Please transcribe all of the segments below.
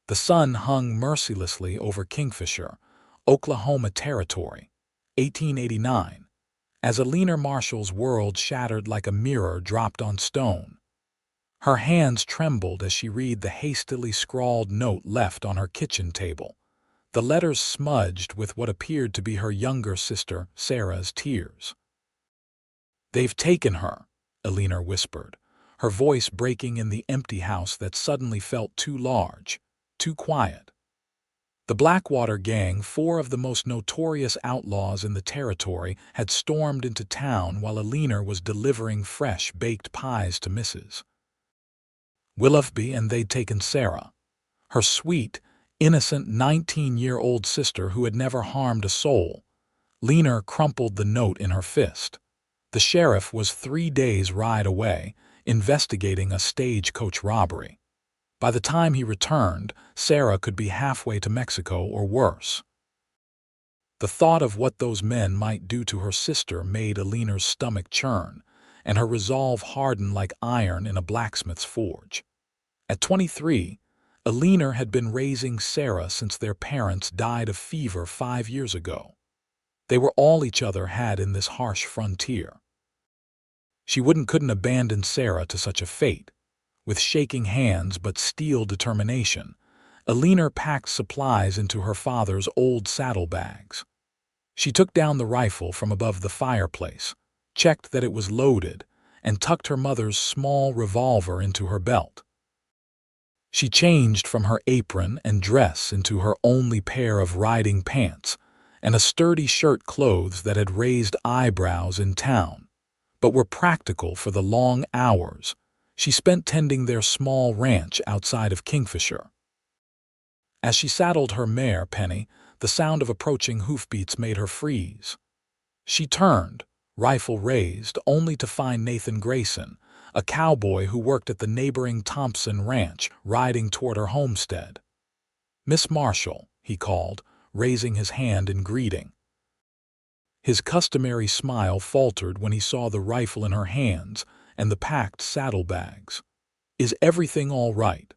The sun hung mercilessly over Kingfisher, Oklahoma Territory, 1889, as Eleanor Marshall's world shattered like a mirror dropped on stone. Her hands trembled as she read the hastily scrawled note left on her kitchen table, the letters smudged with what appeared to be her younger sister Sarah's tears. "They've taken her," Eleanor whispered, her voice breaking in the empty house that suddenly felt too large, too quiet. The Blackwater Gang, four of the most notorious outlaws in the territory, had stormed into town while Eleanor was delivering fresh baked pies to Mrs. Willoughby, and they'd taken Sarah, her sweet, innocent 19-year-old sister who had never harmed a soul. Eleanor crumpled the note in her fist. The sheriff was 3 days' ride away, investigating a stagecoach robbery. By the time he returned, Sarah could be halfway to Mexico or worse. The thought of what those men might do to her sister made Eleanor's stomach churn, and her resolve harden like iron in a blacksmith's forge. At 23, Eleanor had been raising Sarah since their parents died of fever 5 years ago. They were all each other had in this harsh frontier. She couldn't abandon Sarah to such a fate. With shaking hands but steel determination, Eleanor packed supplies into her father's old saddlebags. She took down the rifle from above the fireplace, checked that it was loaded, and tucked her mother's small revolver into her belt. She changed from her apron and dress into her only pair of riding pants and a sturdy shirt, clothes that had raised eyebrows in town, but were practical for the long hours she spent tending their small ranch outside of Kingfisher. As she saddled her mare, Penny, the sound of approaching hoofbeats made her freeze. She turned, rifle raised, only to find Nathan Grayson, a cowboy who worked at the neighboring Thompson Ranch, riding toward her homestead. "Miss Marshall," he called, raising his hand in greeting. His customary smile faltered when he saw the rifle in her hands and the packed saddlebags. "Is everything all right?"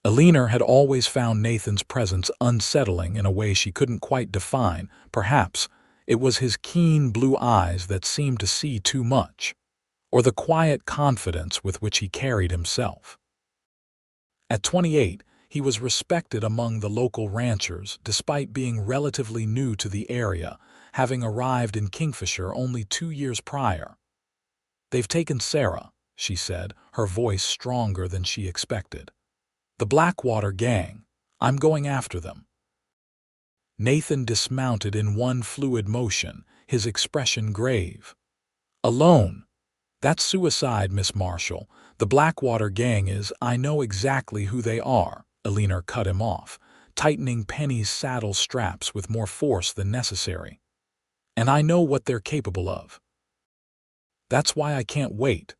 Eleanor had always found Nathan's presence unsettling in a way she couldn't quite define. Perhaps it was his keen blue eyes that seemed to see too much, or the quiet confidence with which he carried himself. At 28, he was respected among the local ranchers despite being relatively new to the area, having arrived in Kingfisher only 2 years prior. "They've taken Sarah," she said, her voice stronger than she expected. "The Blackwater Gang. I'm going after them." Nathan dismounted in one fluid motion, his expression grave. "Alone? That's suicide, Miss Marshall. The Blackwater Gang is—" "I know exactly who they are," Eleanor cut him off, tightening Penny's saddle straps with more force than necessary. "And I know what they're capable of. That's why I can't wait."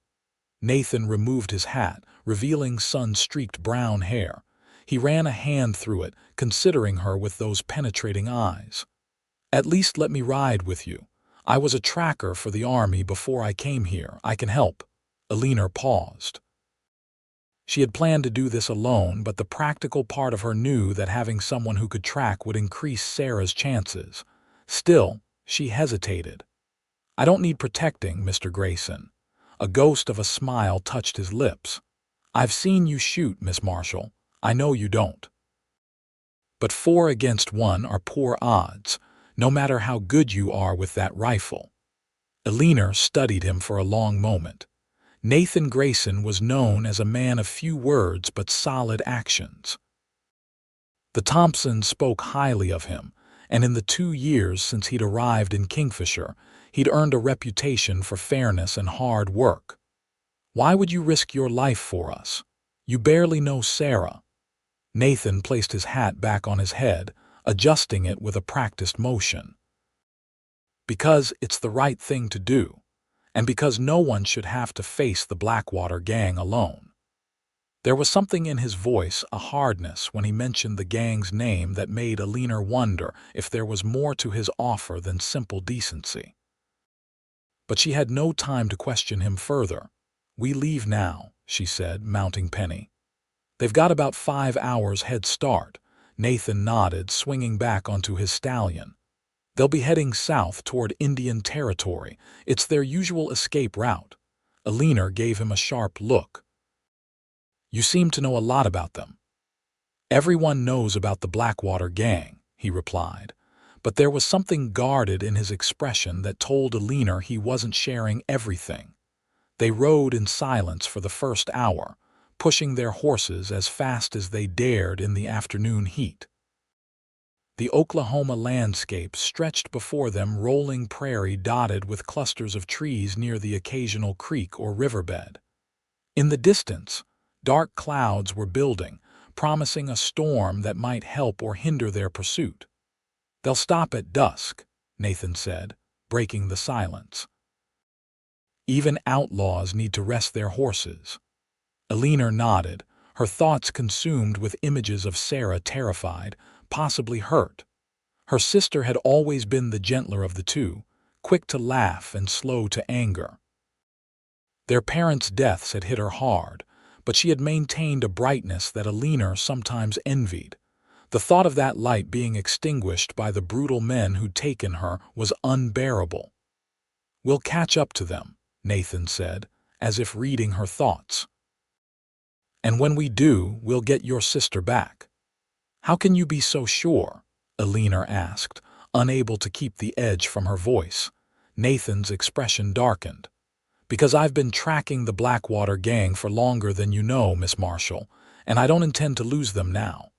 Nathan removed his hat, revealing sun-streaked brown hair. He ran a hand through it, considering her with those penetrating eyes. "At least let me ride with you. I was a tracker for the army before I came here. I can help." Eleanor paused. She had planned to do this alone, but the practical part of her knew that having someone who could track would increase Sarah's chances. Still, she hesitated. "I don't need protecting, Mr. Grayson." A ghost of a smile touched his lips. "I've seen you shoot, Miss Marshall. I know you don't. But 4 against 1 are poor odds, no matter how good you are with that rifle." Eleanor studied him for a long moment. Nathan Grayson was known as a man of few words but solid actions. The Thompsons spoke highly of him, and in the 2 years since he'd arrived in Kingfisher, he'd earned a reputation for fairness and hard work. "Why would you risk your life for us? You barely know Sarah." Nathan placed his hat back on his head, adjusting it with a practiced motion. "Because it's the right thing to do, and because no one should have to face the Blackwater Gang alone." There was something in his voice, a hardness, when he mentioned the gang's name that made Eleanor wonder if there was more to his offer than simple decency. But she had no time to question him further. "We leave now," she said, mounting Penny. They've got about 5 hours head start. Nathan nodded, swinging back onto his stallion. They'll be heading south toward Indian Territory. It's their usual escape route. Eleanor gave him a sharp look. You seem to know a lot about them. Everyone knows about the Blackwater Gang, he replied, but there was something guarded in his expression that told Eleanor he wasn't sharing everything. They rode in silence for the first hour, pushing their horses as fast as they dared in the afternoon heat. The Oklahoma landscape stretched before them, rolling prairie dotted with clusters of trees near the occasional creek or riverbed. In the distance, dark clouds were building, promising a storm that might help or hinder their pursuit. They'll stop at dusk, Nathan said, breaking the silence. Even outlaws need to rest their horses. Eleanor nodded, her thoughts consumed with images of Sarah terrified, possibly hurt. Her sister had always been the gentler of the two, quick to laugh and slow to anger. Their parents' deaths had hit her hard, but she had maintained a brightness that Eleanor sometimes envied. The thought of that light being extinguished by the brutal men who'd taken her was unbearable. We'll catch up to them, Nathan said, as if reading her thoughts. And when we do, we'll get your sister back. How can you be so sure? Eleanor asked, unable to keep the edge from her voice. Nathan's expression darkened. Because I've been tracking the Blackwater Gang for longer than you know, Miss Marshall, and I don't intend to lose them now.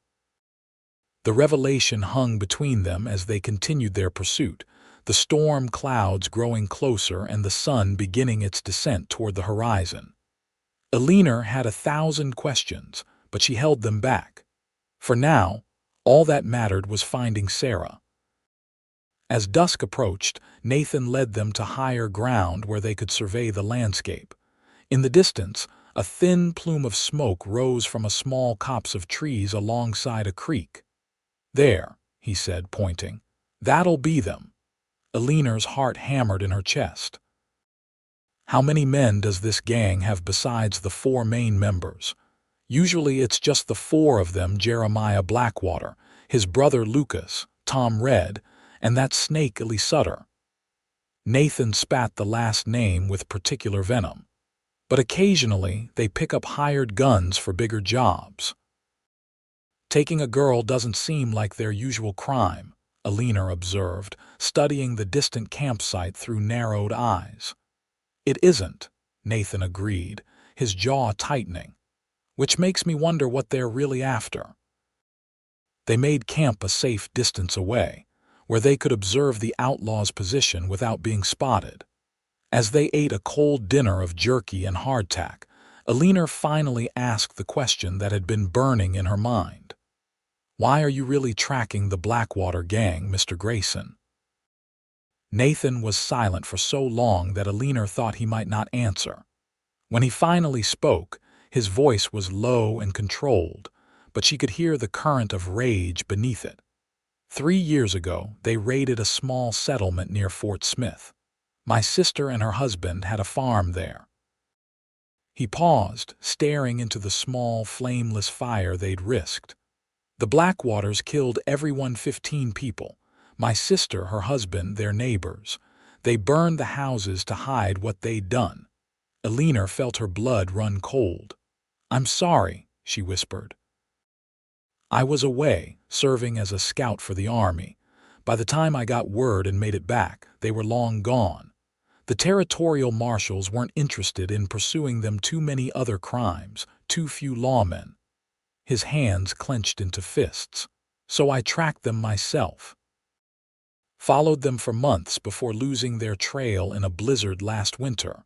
The revelation hung between them as they continued their pursuit, the storm clouds growing closer and the sun beginning its descent toward the horizon. Eleanor had 1,000 questions, but she held them back. For now, all that mattered was finding Sarah. As dusk approached, Nathan led them to higher ground where they could survey the landscape. In the distance, a thin plume of smoke rose from a small copse of trees alongside a creek. There, he said, pointing. That'll be them. Eleanor's heart hammered in her chest. How many men does this gang have besides the 4 main members? Usually it's just the 4 of them: Jeremiah Blackwater, his brother Lucas, Tom Red, and that snake Ellie Sutter. Nathan spat the last name with particular venom. But occasionally they pick up hired guns for bigger jobs. Taking a girl doesn't seem like their usual crime, Eleanor observed, studying the distant campsite through narrowed eyes. It isn't, Nathan agreed, his jaw tightening, which makes me wonder what they're really after. They made camp a safe distance away, where they could observe the outlaws' position without being spotted. As they ate a cold dinner of jerky and hardtack, Eleanor finally asked the question that had been burning in her mind. Why are you really tracking the Blackwater Gang, Mr. Grayson? Nathan was silent for so long that Eleanor thought he might not answer. When he finally spoke, his voice was low and controlled, but she could hear the current of rage beneath it. 3 years ago, they raided a small settlement near Fort Smith. My sister and her husband had a farm there. He paused, staring into the small, flameless fire they'd risked. The Blackwaters killed everyone, 15 people. My sister, her husband, their neighbors. They burned the houses to hide what they'd done. Eleanor felt her blood run cold. I'm sorry, she whispered. I was away, serving as a scout for the army. By the time I got word and made it back, they were long gone. The territorial marshals weren't interested in pursuing them. Too many other crimes, too few lawmen. His hands clenched into fists. So I tracked them myself. Followed them for months before losing their trail in a blizzard last winter.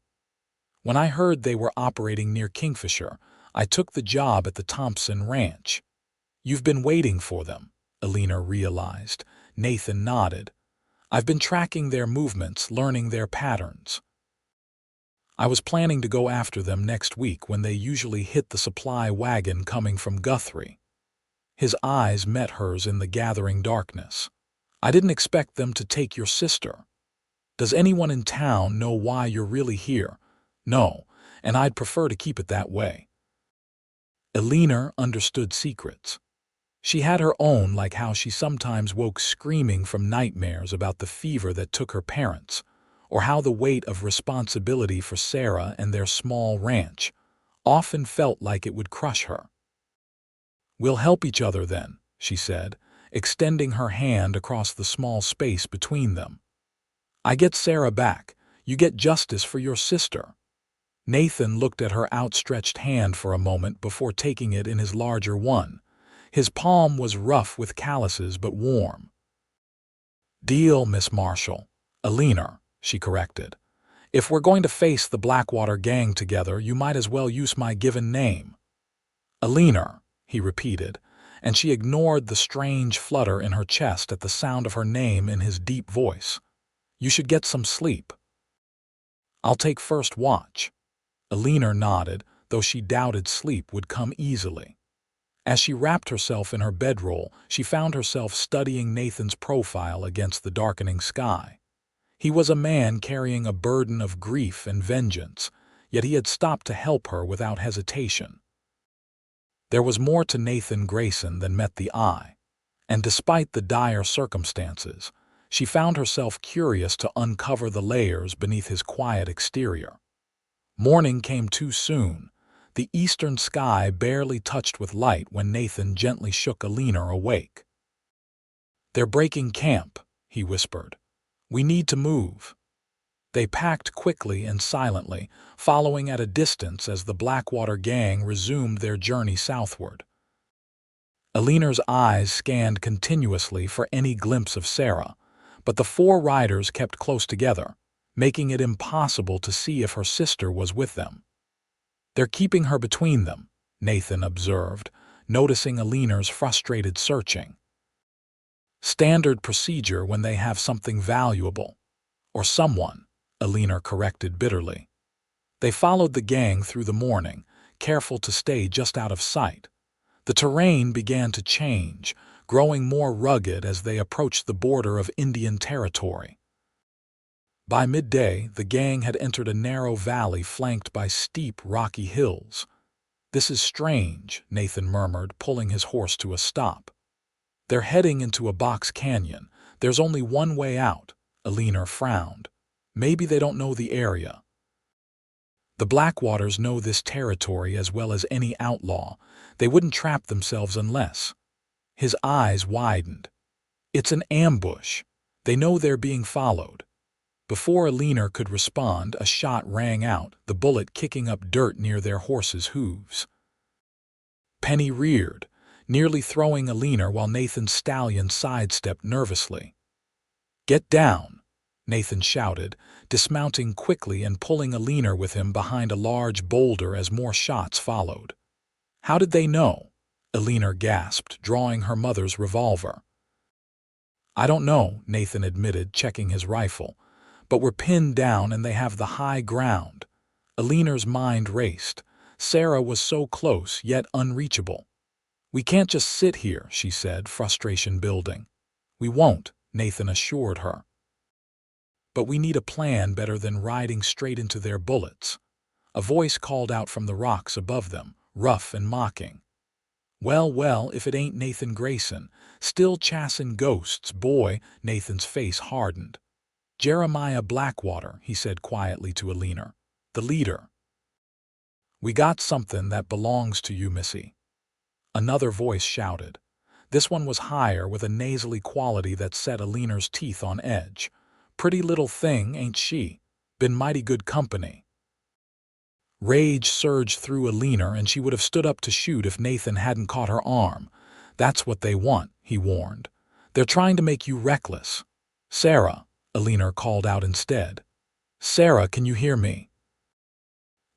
When I heard they were operating near Kingfisher, I took the job at the Thompson Ranch. You've been waiting for them, Eleanor realized. Nathan nodded. I've been tracking their movements, learning their patterns. I was planning to go after them next week when they usually hit the supply wagon coming from Guthrie. His eyes met hers in the gathering darkness. I didn't expect them to take your sister. Does anyone in town know why you're really here? No, and I'd prefer to keep it that way. Eleanor understood secrets. She had her own, like how she sometimes woke screaming from nightmares about the fever that took her parents, or how the weight of responsibility for Sarah and their small ranch often felt like it would crush her. "We'll help each other then," she said, extending her hand across the small space between them. "I get Sarah back. You get justice for your sister." Nathan looked at her outstretched hand for a moment before taking it in his larger one. His palm was rough with calluses but warm. "Deal, Miss Marshall." "Eleanor," she corrected. "If we're going to face the Blackwater Gang together, you might as well use my given name." "Eleanor," he repeated, and she ignored the strange flutter in her chest at the sound of her name in his deep voice. "You should get some sleep." "I'll take first watch." Eleanor nodded, though she doubted sleep would come easily. As she wrapped herself in her bedroll, she found herself studying Nathan's profile against the darkening sky. He was a man carrying a burden of grief and vengeance, yet he had stopped to help her without hesitation. There was more to Nathan Grayson than met the eye, and despite the dire circumstances, she found herself curious to uncover the layers beneath his quiet exterior. Morning came too soon, the eastern sky barely touched with light when Nathan gently shook Eleanor awake. "They're breaking camp," he whispered. "We need to move." They packed quickly and silently, following at a distance as the Blackwater Gang resumed their journey southward. Eleanor's eyes scanned continuously for any glimpse of Sarah, but the four riders kept close together, making it impossible to see if her sister was with them. "They're keeping her between them," Nathan observed, noticing Eleanor's frustrated searching. "Standard procedure when they have something valuable. Or someone," Eleanor corrected bitterly. They followed the gang through the morning, careful to stay just out of sight. The terrain began to change, growing more rugged as they approached the border of Indian territory. By midday, the gang had entered a narrow valley flanked by steep, rocky hills. "This is strange," Nathan murmured, pulling his horse to a stop. "They're heading into a box canyon. There's only one way out." Eleanor frowned. "Maybe they don't know the area." "The Blackwaters know this territory as well as any outlaw. They wouldn't trap themselves unless—" His eyes widened. "It's an ambush. They know they're being followed." Before Eleanor could respond, a shot rang out, the bullet kicking up dirt near their horse's hooves. Penny reared, nearly throwing Eleanor while Nathan's stallion sidestepped nervously. "Get down," Nathan shouted, dismounting quickly and pulling Eleanor with him behind a large boulder as more shots followed. "How did they know?" Eleanor gasped, drawing her mother's revolver. "I don't know," Nathan admitted, checking his rifle. "But we're pinned down and they have the high ground." Eleanor's mind raced. Sarah was so close, yet unreachable. "We can't just sit here," she said, frustration building. "We won't," Nathan assured her. "But we need a plan better than riding straight into their bullets." A voice called out from the rocks above them, rough and mocking. "Well, well, if it ain't Nathan Grayson, still chasing ghosts, boy." Nathan's face hardened. "Jeremiah Blackwater," he said quietly to Eleanor. "The leader." "We got something that belongs to you, missy." Another voice shouted. This one was higher, with a nasally quality that set Eleanor's teeth on edge. "Pretty little thing, ain't she? Been mighty good company." Rage surged through Eleanor, and she would have stood up to shoot if Nathan hadn't caught her arm. "That's what they want," he warned. "They're trying to make you reckless." "Sarah," Eleanor called out instead. "Sarah, can you hear me?"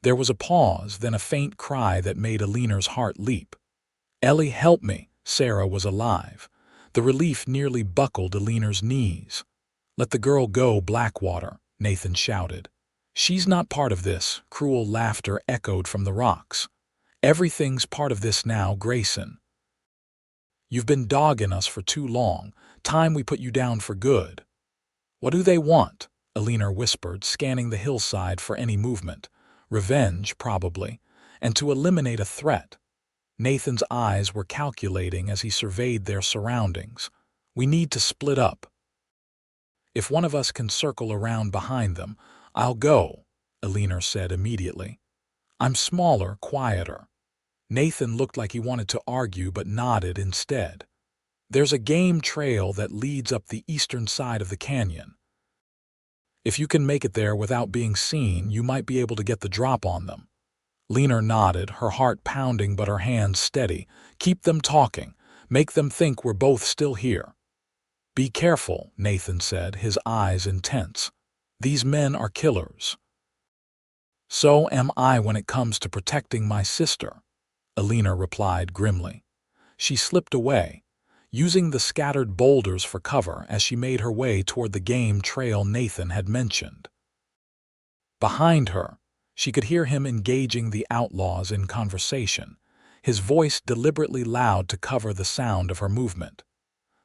There was a pause, then a faint cry that made Eleanor's heart leap. "Ellie, help me!" Sarah was alive. The relief nearly buckled Eleanor's knees. "Let the girl go, Blackwater," Nathan shouted. "She's not part of this." Cruel laughter echoed from the rocks. "Everything's part of this now, Grayson. You've been dogging us for too long. Time we put you down for good." "What do they want?" Eleanor whispered, scanning the hillside for any movement. "Revenge, probably, and to eliminate a threat." Nathan's eyes were calculating as he surveyed their surroundings. "We need to split up. If one of us can circle around behind them, I'll go," Eleanor said immediately. "I'm smaller, quieter." Nathan looked like he wanted to argue but nodded instead. "There's a game trail that leads up the eastern side of the canyon. If you can make it there without being seen, you might be able to get the drop on them." Eleanor nodded, her heart pounding but her hands steady. "Keep them talking. Make them think we're both still here." "Be careful," Nathan said, his eyes intense. "These men are killers." "So am I when it comes to protecting my sister," Eleanor replied grimly. She slipped away, using the scattered boulders for cover as she made her way toward the game trail Nathan had mentioned. Behind her, she could hear him engaging the outlaws in conversation, his voice deliberately loud to cover the sound of her movement.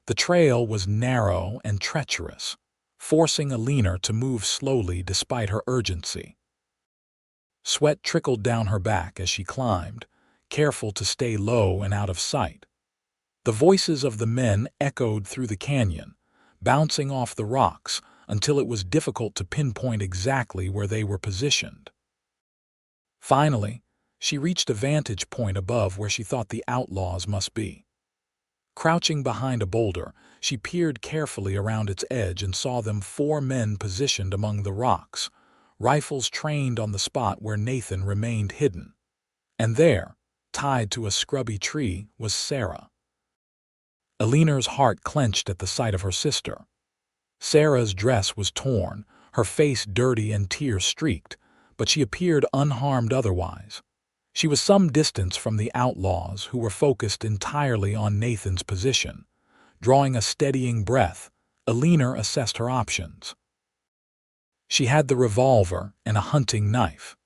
The trail was narrow and treacherous, forcing Eleanor to move slowly despite her urgency. Sweat trickled down her back as she climbed, careful to stay low and out of sight. The voices of the men echoed through the canyon, bouncing off the rocks until it was difficult to pinpoint exactly where they were positioned. Finally, she reached a vantage point above where she thought the outlaws must be. Crouching behind a boulder, she peered carefully around its edge and saw them 4 men positioned among the rocks, rifles trained on the spot where Nathan remained hidden. And there, tied to a scrubby tree, was Sarah. Eleanor's heart clenched at the sight of her sister. Sarah's dress was torn, her face dirty and tear-streaked, but she appeared unharmed otherwise. She was some distance from the outlaws, who were focused entirely on Nathan's position. Drawing a steadying breath, Eleanor assessed her options. She had the revolver and a hunting knife.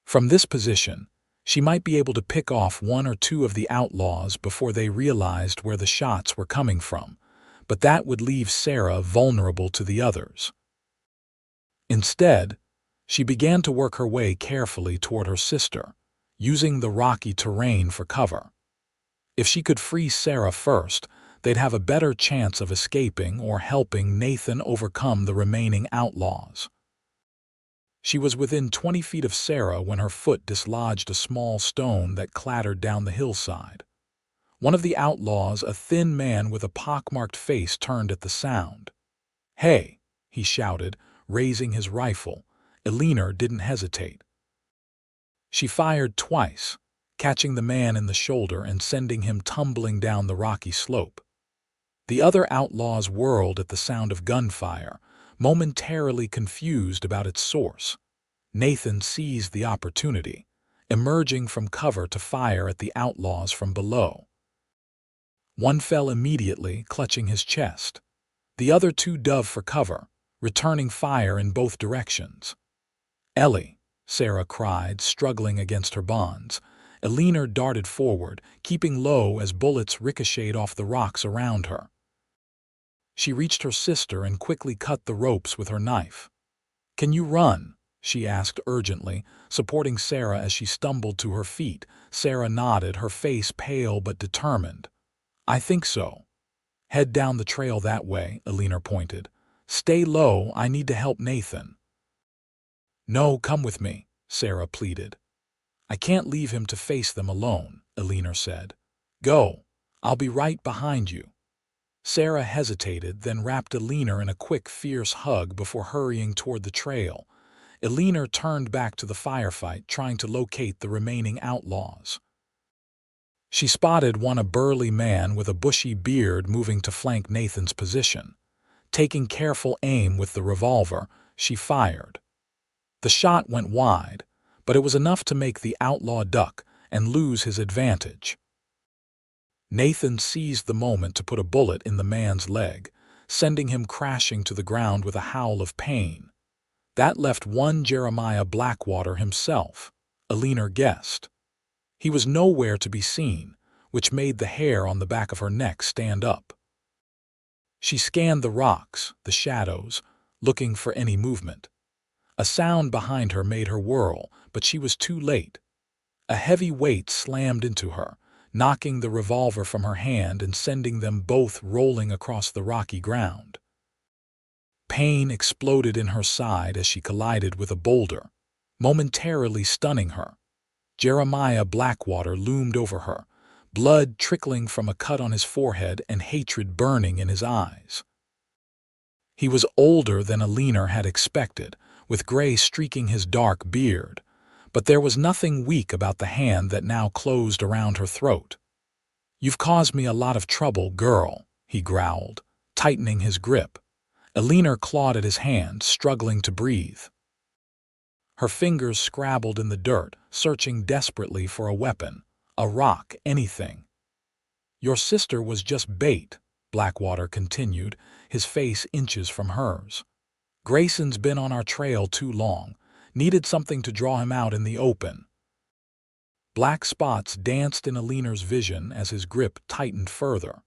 From this position, she might be able to pick off 1 or 2 of the outlaws before they realized where the shots were coming from, but that would leave Sarah vulnerable to the others. Instead, she began to work her way carefully toward her sister, using the rocky terrain for cover. If she could free Sarah first, they'd have a better chance of escaping or helping Nathan overcome the remaining outlaws. She was within 20 feet of Sarah when her foot dislodged a small stone that clattered down the hillside. One of the outlaws, a thin man with a pockmarked face, turned at the sound. "Hey!" he shouted, raising his rifle. Eleanor didn't hesitate. She fired twice, catching the man in the shoulder and sending him tumbling down the rocky slope. The other outlaws whirled at the sound of gunfire, momentarily confused about its source. Nathan seized the opportunity, emerging from cover to fire at the outlaws from below. One fell immediately, clutching his chest. The other 2 dove for cover, returning fire in both directions. "Ellie!" Sarah cried, struggling against her bonds. Eleanor darted forward, keeping low as bullets ricocheted off the rocks around her. She reached her sister and quickly cut the ropes with her knife. "Can you run?" she asked urgently, supporting Sarah as she stumbled to her feet. Sarah nodded, her face pale but determined. "I think so." "Head down the trail that way," Eleanor pointed. "Stay low, I need to help Nathan." "No, come with me," Sarah pleaded. "I can't leave him to face them alone," Eleanor said. "Go, I'll be right behind you." Sarah hesitated, then wrapped Eleanor in a quick, fierce hug before hurrying toward the trail. Eleanor turned back to the firefight, trying to locate the remaining outlaws. She spotted one, a burly man with a bushy beard, moving to flank Nathan's position. Taking careful aim with the revolver, she fired. The shot went wide, but it was enough to make the outlaw duck and lose his advantage. Nathan seized the moment to put a bullet in the man's leg, sending him crashing to the ground with a howl of pain. That left one Jeremiah Blackwater himself, Eleanor guessed. He was nowhere to be seen, which made the hair on the back of her neck stand up. She scanned the rocks, the shadows, looking for any movement. A sound behind her made her whirl, but she was too late. A heavy weight slammed into her, knocking the revolver from her hand and sending them both rolling across the rocky ground. Pain exploded in her side as she collided with a boulder, momentarily stunning her. Jeremiah Blackwater loomed over her, blood trickling from a cut on his forehead and hatred burning in his eyes. He was older than Eleanor had expected, with gray streaking his dark beard, but there was nothing weak about the hand that now closed around her throat. "You've caused me a lot of trouble, girl," he growled, tightening his grip. Eleanor clawed at his hand, struggling to breathe. Her fingers scrabbled in the dirt, searching desperately for a weapon, a rock, anything. "Your sister was just bait," Blackwater continued, his face inches from hers. "Grayson's been on our trail too long, needed something to draw him out in the open." Black spots danced in Eleanor's vision as his grip tightened further.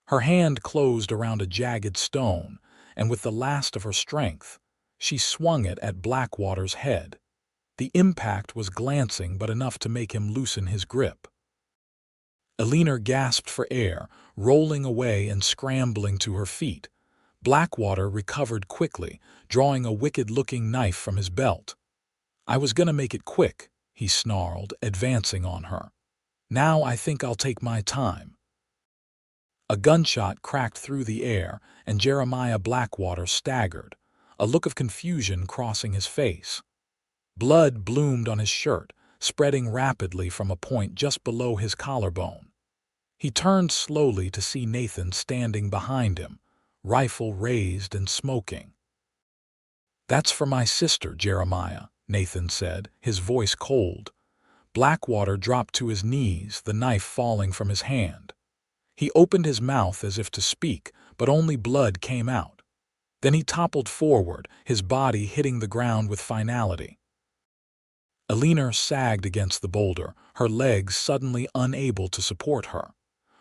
Her hand closed around a jagged stone, and with the last of her strength, she swung it at Blackwater's head. The impact was glancing but enough to make him loosen his grip. Eleanor gasped for air, rolling away and scrambling to her feet. Blackwater recovered quickly, drawing a wicked-looking knife from his belt. "I was gonna make it quick," he snarled, advancing on her. "Now I think I'll take my time." A gunshot cracked through the air, and Jeremiah Blackwater staggered, a look of confusion crossing his face. Blood bloomed on his shirt, spreading rapidly from a point just below his collarbone. He turned slowly to see Nathan standing behind him, rifle raised and smoking. "That's for my sister, Jeremiah," Nathan said, his voice cold. Blackwater dropped to his knees, the knife falling from his hand. He opened his mouth as if to speak, but only blood came out. Then he toppled forward, his body hitting the ground with finality. Eleanor sagged against the boulder, her legs suddenly unable to support her.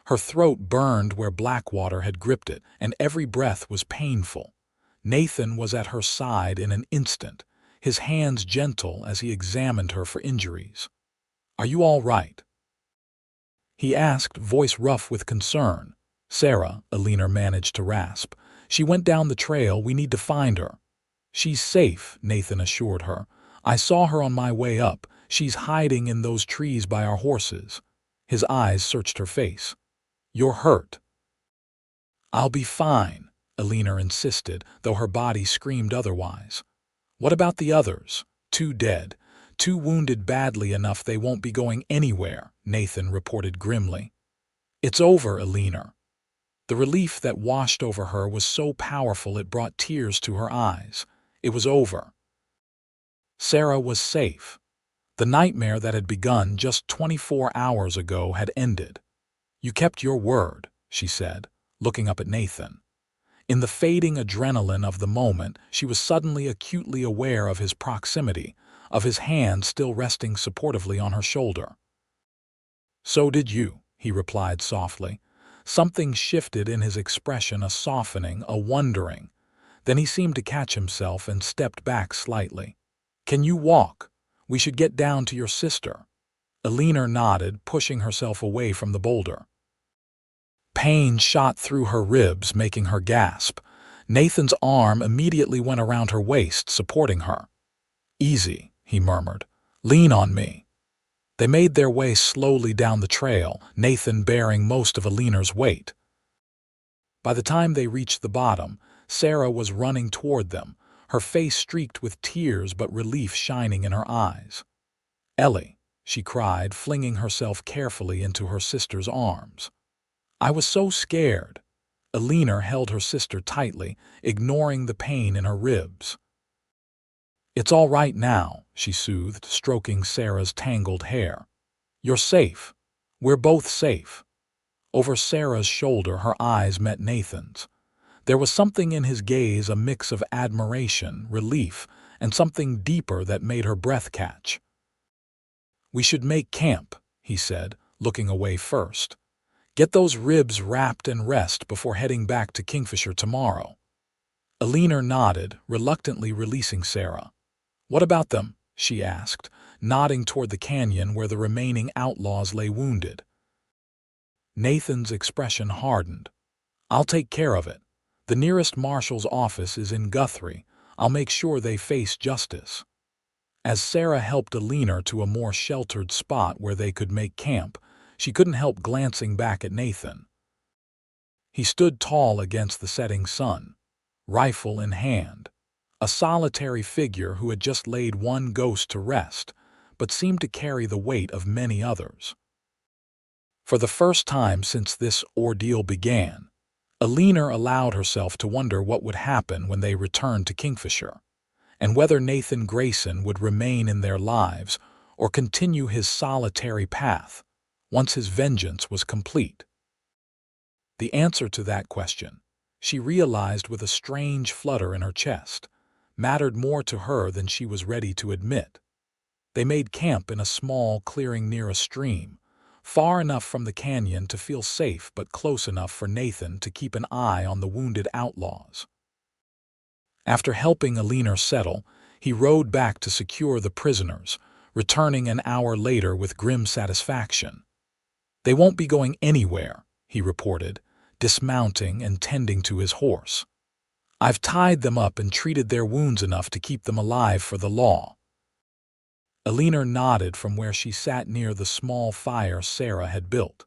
Her throat burned where Blackwater had gripped it, and every breath was painful. Nathan was at her side in an instant, his hands gentle as he examined her for injuries. "Are you all right?" he asked, voice rough with concern. "Sarah," Eleanor managed to rasp. "She went down the trail. We need to find her." "She's safe," Nathan assured her. "I saw her on my way up. She's hiding in those trees by our horses." His eyes searched her face. "You're hurt." "I'll be fine," Eleanor insisted, though her body screamed otherwise. "What about the others?" "Two dead. Two wounded badly enough they won't be going anywhere," Nathan reported grimly. "It's over, Eleanor." The relief that washed over her was so powerful it brought tears to her eyes. It was over. Sarah was safe. The nightmare that had begun just 24 hours ago had ended. "You kept your word," she said, looking up at Nathan. In the fading adrenaline of the moment, she was suddenly acutely aware of his proximity, of his hand still resting supportively on her shoulder. "So did you," he replied softly. Something shifted in his expression, a softening, a wondering. Then he seemed to catch himself and stepped back slightly. "Can you walk? We should get down to your sister." Eleanor nodded, pushing herself away from the boulder. Pain shot through her ribs, making her gasp. Nathan's arm immediately went around her waist, supporting her. "Easy," he murmured. "Lean on me." They made their way slowly down the trail, Nathan bearing most of Eleanor's weight. By the time they reached the bottom, Sarah was running toward them, her face streaked with tears but relief shining in her eyes. "Ellie," she cried, flinging herself carefully into her sister's arms. "I was so scared." Eleanor held her sister tightly, ignoring the pain in her ribs. "It's all right now," she soothed, stroking Sarah's tangled hair. "You're safe. We're both safe." Over Sarah's shoulder, her eyes met Nathan's. There was something in his gaze, a mix of admiration, relief, and something deeper that made her breath catch. "We should make camp," he said, looking away first. "Get those ribs wrapped and rest before heading back to Kingfisher tomorrow." Eleanor nodded, reluctantly releasing Sarah. "What about them?" she asked, nodding toward the canyon where the remaining outlaws lay wounded. Nathan's expression hardened. "I'll take care of it. The nearest marshal's office is in Guthrie. I'll make sure they face justice." As Sarah helped Eleanor to a more sheltered spot where they could make camp, she couldn't help glancing back at Nathan. He stood tall against the setting sun, rifle in hand, a solitary figure who had just laid one ghost to rest, but seemed to carry the weight of many others. For the first time since this ordeal began, Eleanor allowed herself to wonder what would happen when they returned to Kingfisher, and whether Nathan Grayson would remain in their lives or continue his solitary path once his vengeance was complete. The answer to that question, she realized with a strange flutter in her chest, mattered more to her than she was ready to admit. They made camp in a small clearing near a stream, far enough from the canyon to feel safe but close enough for Nathan to keep an eye on the wounded outlaws. After helping Eleanor settle, he rode back to secure the prisoners, returning an hour later with grim satisfaction. "They won't be going anywhere," he reported, dismounting and tending to his horse. "I've tied them up and treated their wounds enough to keep them alive for the law." Eleanor nodded from where she sat near the small fire Sarah had built.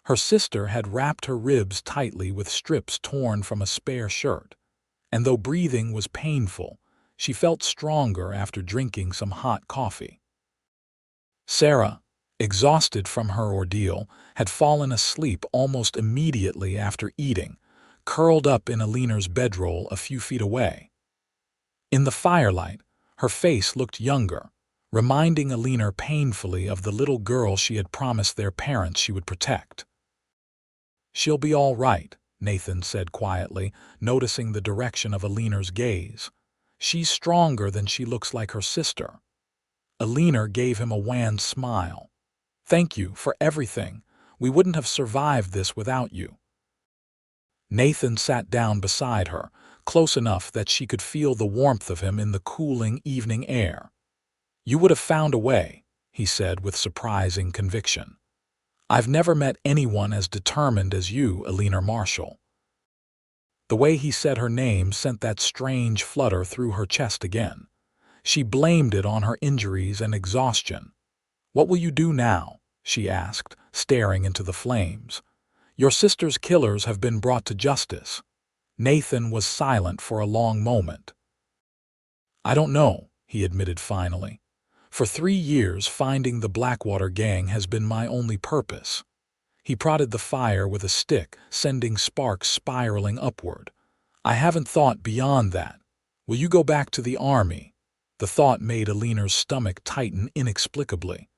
Her sister had wrapped her ribs tightly with strips torn from a spare shirt, and though breathing was painful, she felt stronger after drinking some hot coffee. Sarah, exhausted from her ordeal, had fallen asleep almost immediately after eating, curled up in Eleanor's bedroll a few feet away. In the firelight, her face looked younger, reminding Eleanor painfully of the little girl she had promised their parents she would protect. "She'll be all right," Nathan said quietly, noticing the direction of Eleanor's gaze. "She's stronger than she looks like her sister." Eleanor gave him a wan smile. "Thank you for everything. We wouldn't have survived this without you." Nathan sat down beside her, close enough that she could feel the warmth of him in the cooling evening air. "You would have found a way," he said with surprising conviction. "I've never met anyone as determined as you, Eleanor Marshall." The way he said her name sent that strange flutter through her chest again. She blamed it on her injuries and exhaustion. "What will you do now?" she asked, staring into the flames. "Your sister's killers have been brought to justice." Nathan was silent for a long moment. "I don't know," he admitted finally. "For 3 years, finding the Blackwater Gang has been my only purpose." He prodded the fire with a stick, sending sparks spiraling upward. "I haven't thought beyond that. Will you go back to the army?" The thought made Eleanor's stomach tighten inexplicably.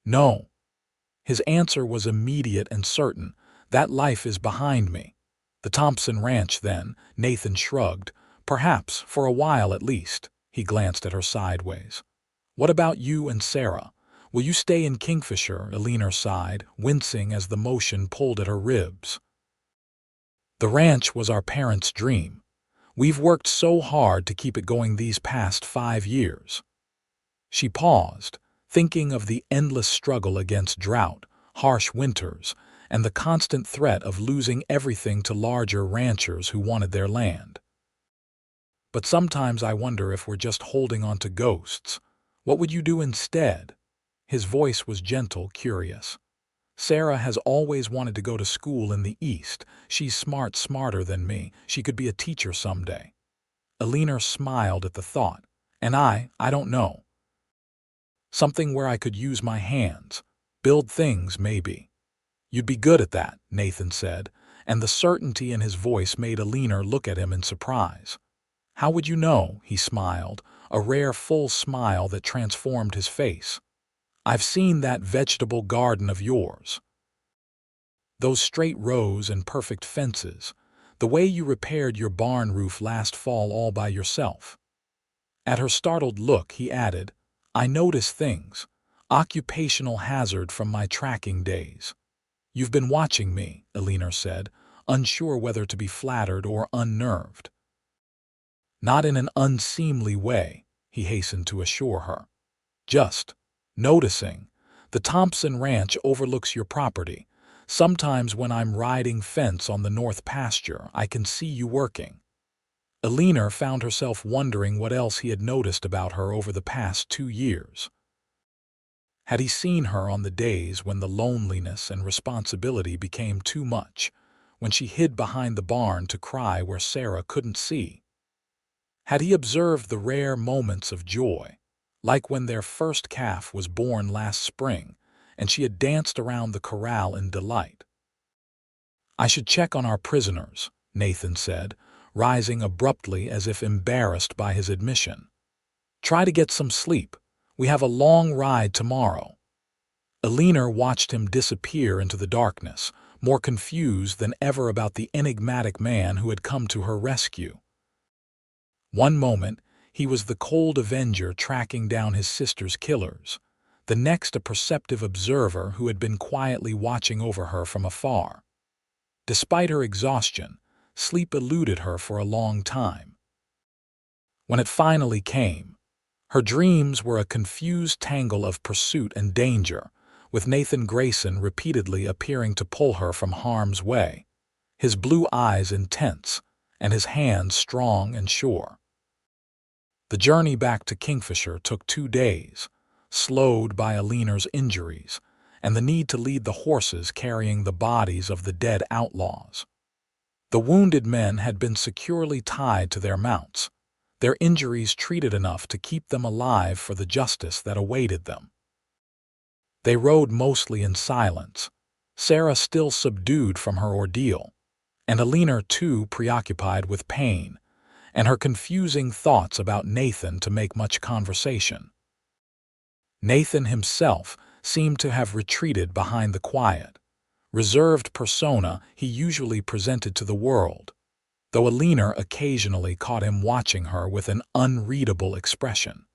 "No." His answer was immediate and certain. "That life is behind me." "The Thompson Ranch, then," Nathan shrugged. "Perhaps, for a while at least." He glanced at her sideways. "What about you and Sarah? Will you stay in Kingfisher?" Eleanor sighed, wincing as the motion pulled at her ribs. "The ranch was our parents' dream. We've worked so hard to keep it going these past 5 years." She paused, thinking of the endless struggle against drought, harsh winters, and the constant threat of losing everything to larger ranchers who wanted their land. "But sometimes I wonder if we're just holding on to ghosts. What would you do instead?" His voice was gentle, curious. "Sarah has always wanted to go to school in the East. She's smarter than me. She could be a teacher someday." Eleanor smiled at the thought. "And I don't know. Something where I could use my hands. Build things, maybe." "You'd be good at that," Nathan said, and the certainty in his voice made Eleanor look at him in surprise. "How would you know?" He smiled, a rare full smile that transformed his face. "I've seen that vegetable garden of yours. Those straight rows and perfect fences. The way you repaired your barn roof last fall all by yourself." At her startled look, he added, "I notice things. Occupational hazard from my tracking days." "You've been watching me," Eleanor said, unsure whether to be flattered or unnerved. "Not in an unseemly way," he hastened to assure her. "Just noticing. The Thompson Ranch overlooks your property. Sometimes when I'm riding fence on the north pasture, I can see you working." Eleanor found herself wondering what else he had noticed about her over the past 2 years. Had he seen her on the days when the loneliness and responsibility became too much, when she hid behind the barn to cry where Sarah couldn't see? Had he observed the rare moments of joy, like when their first calf was born last spring and she had danced around the corral in delight? "I should check on our prisoners," Nathan said, rising abruptly as if embarrassed by his admission. "Try to get some sleep. We have a long ride tomorrow." Eleanor watched him disappear into the darkness, more confused than ever about the enigmatic man who had come to her rescue. One moment, he was the cold avenger tracking down his sister's killers, the next a perceptive observer who had been quietly watching over her from afar. Despite her exhaustion, sleep eluded her for a long time. When it finally came, her dreams were a confused tangle of pursuit and danger, with Nathan Grayson repeatedly appearing to pull her from harm's way, his blue eyes intense and his hands strong and sure. The journey back to Kingfisher took 2 days, slowed by Eleanor's injuries and the need to lead the horses carrying the bodies of the dead outlaws. The wounded men had been securely tied to their mounts, their injuries treated enough to keep them alive for the justice that awaited them. They rode mostly in silence, Sarah still subdued from her ordeal, and Eleanor too preoccupied with pain and her confusing thoughts about Nathan to make much conversation. Nathan himself seemed to have retreated behind the quiet, reserved persona he usually presented to the world, though Eleanor occasionally caught him watching her with an unreadable expression.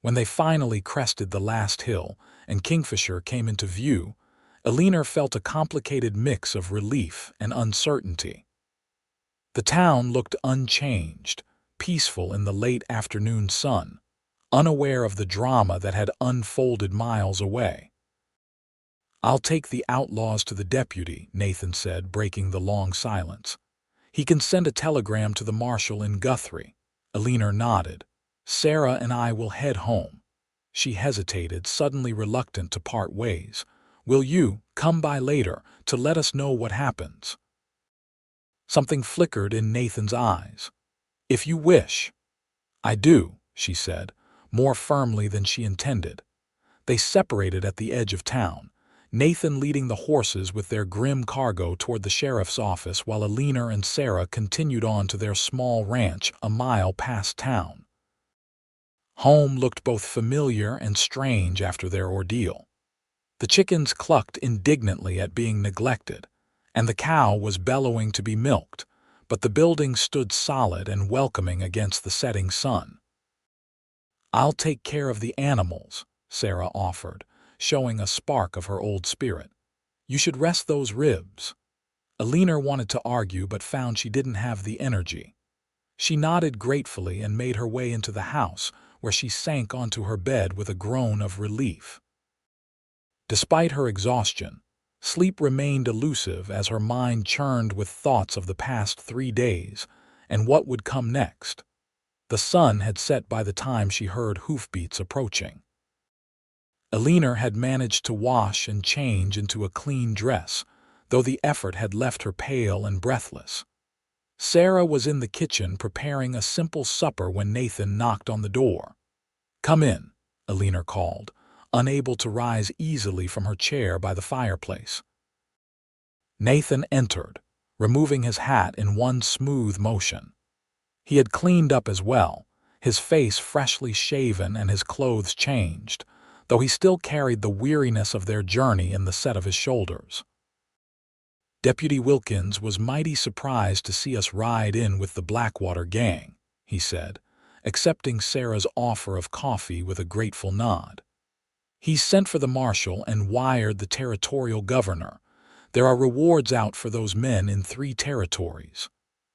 When they finally crested the last hill and Kingfisher came into view, Eleanor felt a complicated mix of relief and uncertainty. The town looked unchanged, peaceful in the late afternoon sun, unaware of the drama that had unfolded miles away. "I'll take the outlaws to the deputy," Nathan said, breaking the long silence. "He can send a telegram to the marshal in Guthrie." Eleanor nodded. "Sarah and I will head home." She hesitated, suddenly reluctant to part ways. "Will you come by later to let us know what happens?" Something flickered in Nathan's eyes. "If you wish." "I do," she said, more firmly than she intended. They separated at the edge of town, Nathan leading the horses with their grim cargo toward the sheriff's office while Eleanor and Sarah continued on to their small ranch a mile past town. Home looked both familiar and strange after their ordeal. The chickens clucked indignantly at being neglected, and the cow was bellowing to be milked, but the building stood solid and welcoming against the setting sun. "I'll take care of the animals," Sarah offered, showing a spark of her old spirit. "You should rest those ribs." Eleanor wanted to argue but found she didn't have the energy. She nodded gratefully and made her way into the house, where she sank onto her bed with a groan of relief. Despite her exhaustion, sleep remained elusive as her mind churned with thoughts of the past 3 days and what would come next. The sun had set by the time she heard hoofbeats approaching. Eleanor had managed to wash and change into a clean dress, though the effort had left her pale and breathless. Sarah was in the kitchen preparing a simple supper when Nathan knocked on the door. "Come in," Eleanor called, unable to rise easily from her chair by the fireplace. Nathan entered, removing his hat in one smooth motion. He had cleaned up as well, his face freshly shaven and his clothes changed, though he still carried the weariness of their journey in the set of his shoulders. "Deputy Wilkins was mighty surprised to see us ride in with the Blackwater Gang," he said, accepting Sarah's offer of coffee with a grateful nod. "He's sent for the marshal and wired the territorial governor. There are rewards out for those men in 3 territories.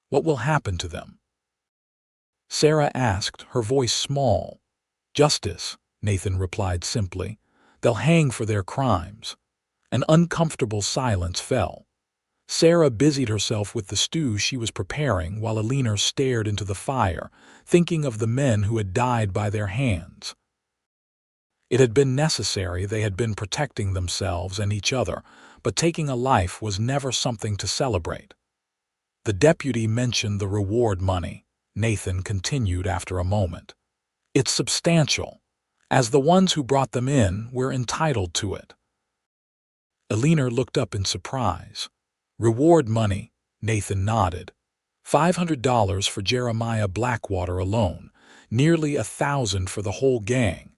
What will happen to them?" Sarah asked, her voice small. "Justice," Nathan replied simply. "They'll hang for their crimes." An uncomfortable silence fell. Sarah busied herself with the stew she was preparing while Eleanor stared into the fire, thinking of the men who had died by their hands. It had been necessary, they had been protecting themselves and each other, but taking a life was never something to celebrate. The deputy mentioned the reward money, Nathan continued after a moment. It's substantial. As the ones who brought them in, we're entitled to it. Eleanor looked up in surprise. Reward money, Nathan nodded. $500 for Jeremiah Blackwater alone, nearly $1,000 for the whole gang.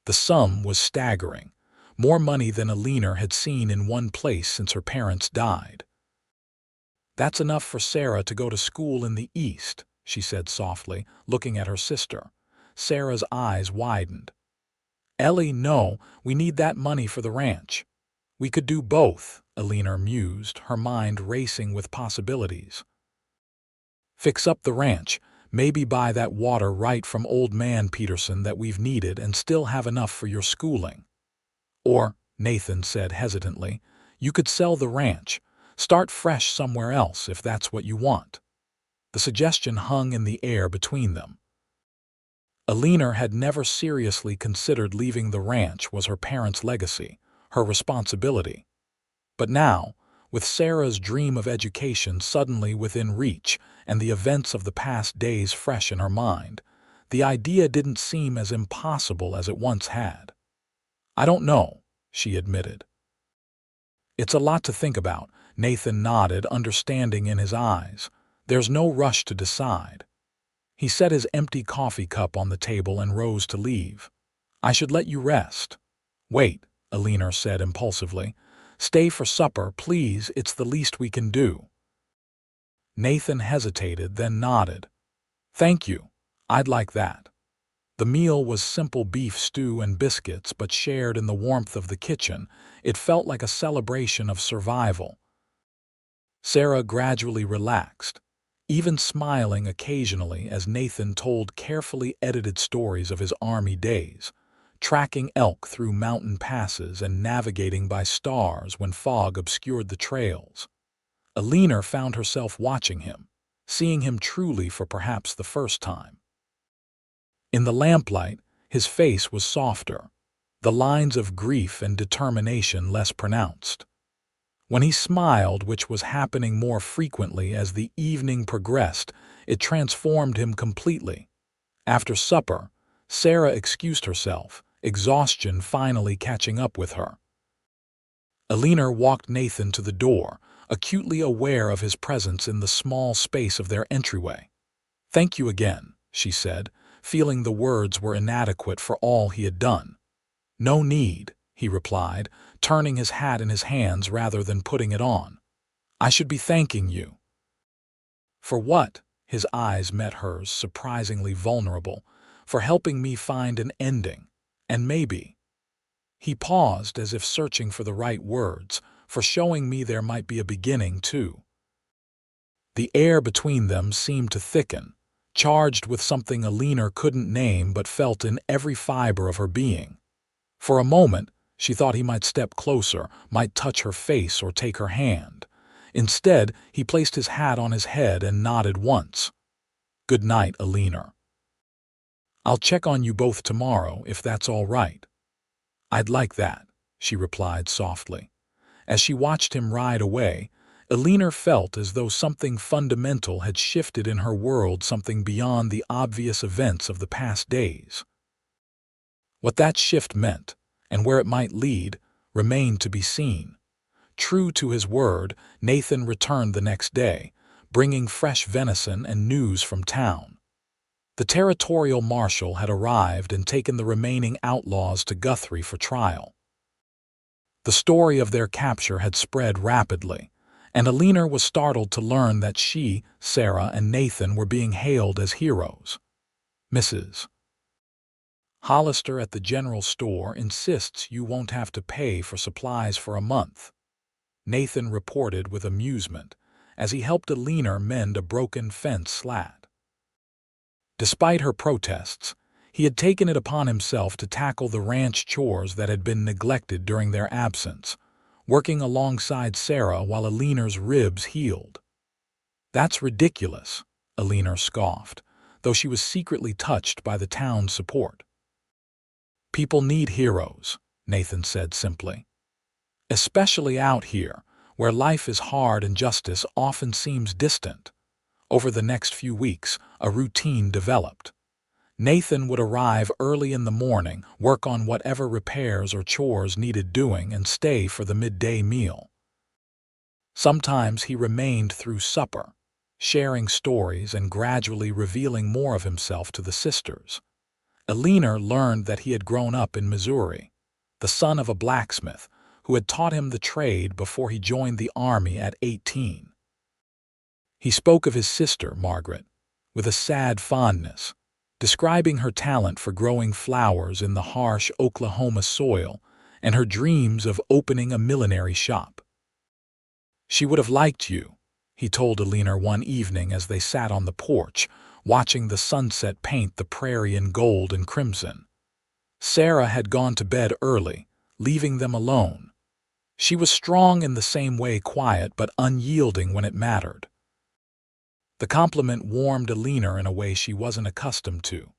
The sum was staggering, more money than Eleanor had seen in one place since her parents died. That's enough for Sarah to go to school in the East, she said softly, looking at her sister. Sarah's eyes widened. Ellie, no, we need that money for the ranch. We could do both, Eleanor mused, her mind racing with possibilities. Fix up the ranch, maybe buy that water right from Old Man Peterson that we've needed and still have enough for your schooling. Or, Nathan said hesitantly, you could sell the ranch, start fresh somewhere else if that's what you want. The suggestion hung in the air between them. Eleanor had never seriously considered leaving the ranch was her parents' legacy, her responsibility. But now, with Sarah's dream of education suddenly within reach and the events of the past days fresh in her mind, the idea didn't seem as impossible as it once had. I don't know, she admitted. It's a lot to think about, Nathan nodded, understanding in his eyes. There's no rush to decide. He set his empty coffee cup on the table and rose to leave. I should let you rest. Wait, Eleanor said impulsively. Stay for supper, please, it's the least we can do. Nathan hesitated, then nodded. Thank you, I'd like that. The meal was simple beef stew and biscuits, but shared in the warmth of the kitchen, it felt like a celebration of survival. Sarah gradually relaxed, even smiling occasionally as Nathan told carefully edited stories of his army days, tracking elk through mountain passes and navigating by stars when fog obscured the trails. Eleanor found herself watching him, seeing him truly for perhaps the first time. In the lamplight, his face was softer, the lines of grief and determination less pronounced. When he smiled, which was happening more frequently as the evening progressed, it transformed him completely. After supper, Sarah excused herself, exhaustion finally catching up with her. Eleanor walked Nathan to the door, acutely aware of his presence in the small space of their entryway. Thank you again, she said, feeling the words were inadequate for all he had done. No need, he replied, turning his hat in his hands rather than putting it on. I should be thanking you. For what? His eyes met hers, surprisingly vulnerable. For helping me find an ending. And maybe. He paused as if searching for the right words, for showing me there might be a beginning too. The air between them seemed to thicken, charged with something Eleanor couldn't name but felt in every fiber of her being. For a moment, she thought he might step closer, might touch her face or take her hand. Instead, he placed his hat on his head and nodded once. Good night, Eleanor. I'll check on you both tomorrow, if that's all right. I'd like that, she replied softly. As she watched him ride away, Eleanor felt as though something fundamental had shifted in her world, something beyond the obvious events of the past days. What that shift meant, and where it might lead, remained to be seen. True to his word, Nathan returned the next day, bringing fresh venison and news from town. The territorial marshal had arrived and taken the remaining outlaws to Guthrie for trial. The story of their capture had spread rapidly, and Eleanor was startled to learn that she, Sarah, and Nathan were being hailed as heroes. Mrs. Hollister at the general store insists you won't have to pay for supplies for a month, Nathan reported with amusement as he helped Eleanor mend a broken fence slat. Despite her protests, he had taken it upon himself to tackle the ranch chores that had been neglected during their absence, working alongside Sarah while Eleanor's ribs healed. "That's ridiculous," Eleanor scoffed, though she was secretly touched by the town's support. "People need heroes," Nathan said simply. "Especially out here, where life is hard and justice often seems distant." Over the next few weeks, a routine developed. Nathan would arrive early in the morning, work on whatever repairs or chores needed doing, and stay for the midday meal. Sometimes he remained through supper, sharing stories and gradually revealing more of himself to the sisters. Eleanor learned that he had grown up in Missouri, the son of a blacksmith who had taught him the trade before he joined the army at 18. He spoke of his sister, Margaret, with a sad fondness, describing her talent for growing flowers in the harsh Oklahoma soil and her dreams of opening a millinery shop. "She would have liked you," he told Eleanor one evening as they sat on the porch, watching the sunset paint the prairie in gold and crimson. Sarah had gone to bed early, leaving them alone. She was strong in the same way, quiet but unyielding when it mattered. The compliment warmed Eleanor in a way she wasn't accustomed to.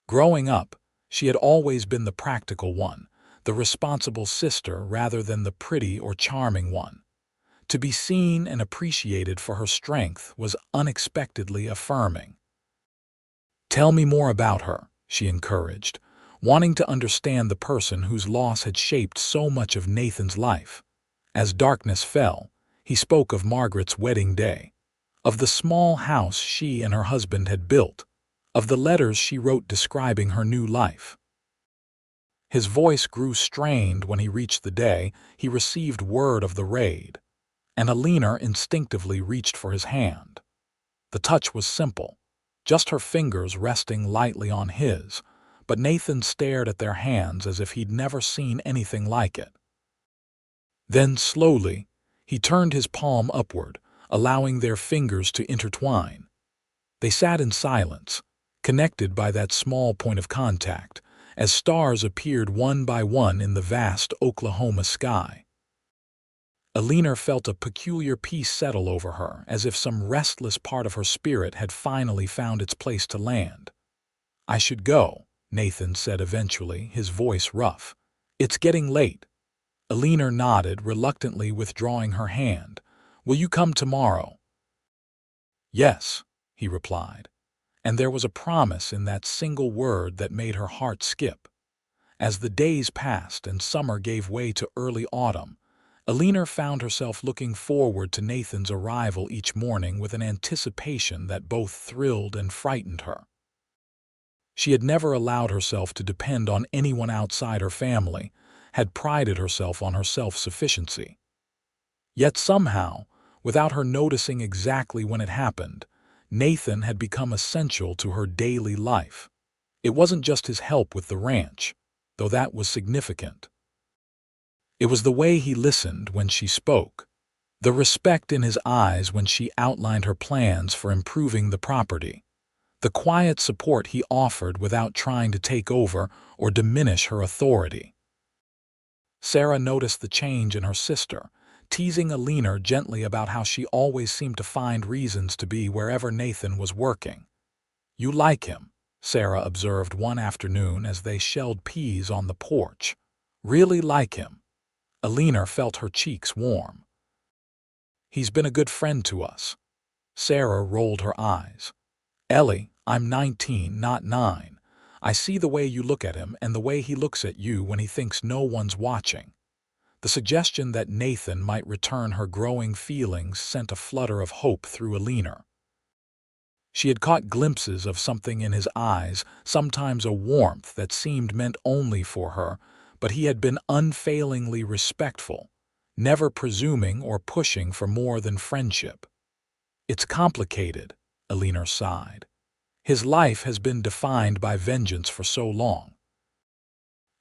Growing up, she had always been the practical one, the responsible sister rather than the pretty or charming one. To be seen and appreciated for her strength was unexpectedly affirming. "Tell me more about her," she encouraged, wanting to understand the person whose loss had shaped so much of Nathan's life. As darkness fell, he spoke of Margaret's wedding day, of the small house she and her husband had built, of the letters she wrote describing her new life. His voice grew strained when he reached the day he received word of the raid, and Eleanor instinctively reached for his hand. The touch was simple, just her fingers resting lightly on his, but Nathan stared at their hands as if he'd never seen anything like it. Then, slowly, he turned his palm upward, allowing their fingers to intertwine. They sat in silence, connected by that small point of contact, as stars appeared one by one in the vast Oklahoma sky. Eleanor felt a peculiar peace settle over her, as if some restless part of her spirit had finally found its place to land. "I should go," Nathan said eventually, his voice rough. "It's getting late." Eleanor nodded, reluctantly withdrawing her hand. "Will you come tomorrow?" "Yes," he replied, and there was a promise in that single word that made her heart skip. As the days passed and summer gave way to early autumn, Eleanor found herself looking forward to Nathan's arrival each morning with an anticipation that both thrilled and frightened her. She had never allowed herself to depend on anyone outside her family, had prided herself on her self-sufficiency. Yet somehow, without her noticing exactly when it happened, Nathan had become essential to her daily life. It wasn't just his help with the ranch, though that was significant. It was the way he listened when she spoke, the respect in his eyes when she outlined her plans for improving the property, the quiet support he offered without trying to take over or diminish her authority. Sarah noticed the change in her sister, teasing Eleanor gently about how she always seemed to find reasons to be wherever Nathan was working. "You like him," Sarah observed one afternoon as they shelled peas on the porch. "Really like him." Eleanor felt her cheeks warm. "He's been a good friend to us." Sarah rolled her eyes. "Ellie, I'm 19, not 9. I see the way you look at him and the way he looks at you when he thinks no one's watching." The suggestion that Nathan might return her growing feelings sent a flutter of hope through Eleanor. She had caught glimpses of something in his eyes, sometimes a warmth that seemed meant only for her, but he had been unfailingly respectful, never presuming or pushing for more than friendship. "It's complicated," Eleanor sighed. "His life has been defined by vengeance for so long.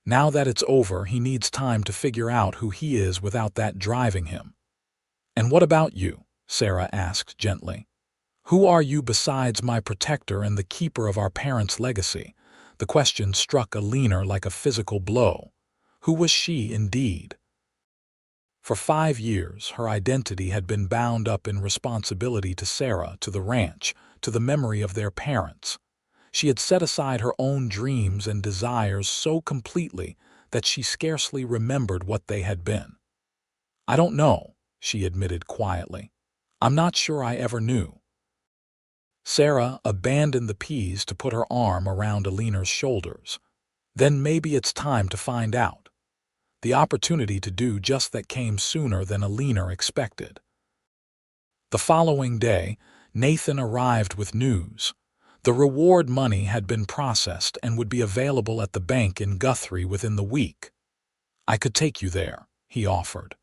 Now that it's over, he needs time to figure out who he is without that driving him." "And what about you?" Sarah asked gently. "Who are you besides my protector and the keeper of our parents' legacy?" The question struck Eleanor like a physical blow. Who was she indeed? For 5 years, her identity had been bound up in responsibility to Sarah, to the ranch, to the memory of their parents. She had set aside her own dreams and desires so completely that she scarcely remembered what they had been. "I don't know," she admitted quietly. "I'm not sure I ever knew." Sarah abandoned the peas to put her arm around Eleanor's shoulders. "Then maybe it's time to find out." The opportunity to do just that came sooner than Eleanor expected. The following day, Nathan arrived with news. The reward money had been processed and would be available at the bank in Guthrie within the week. "I could take you there," he offered.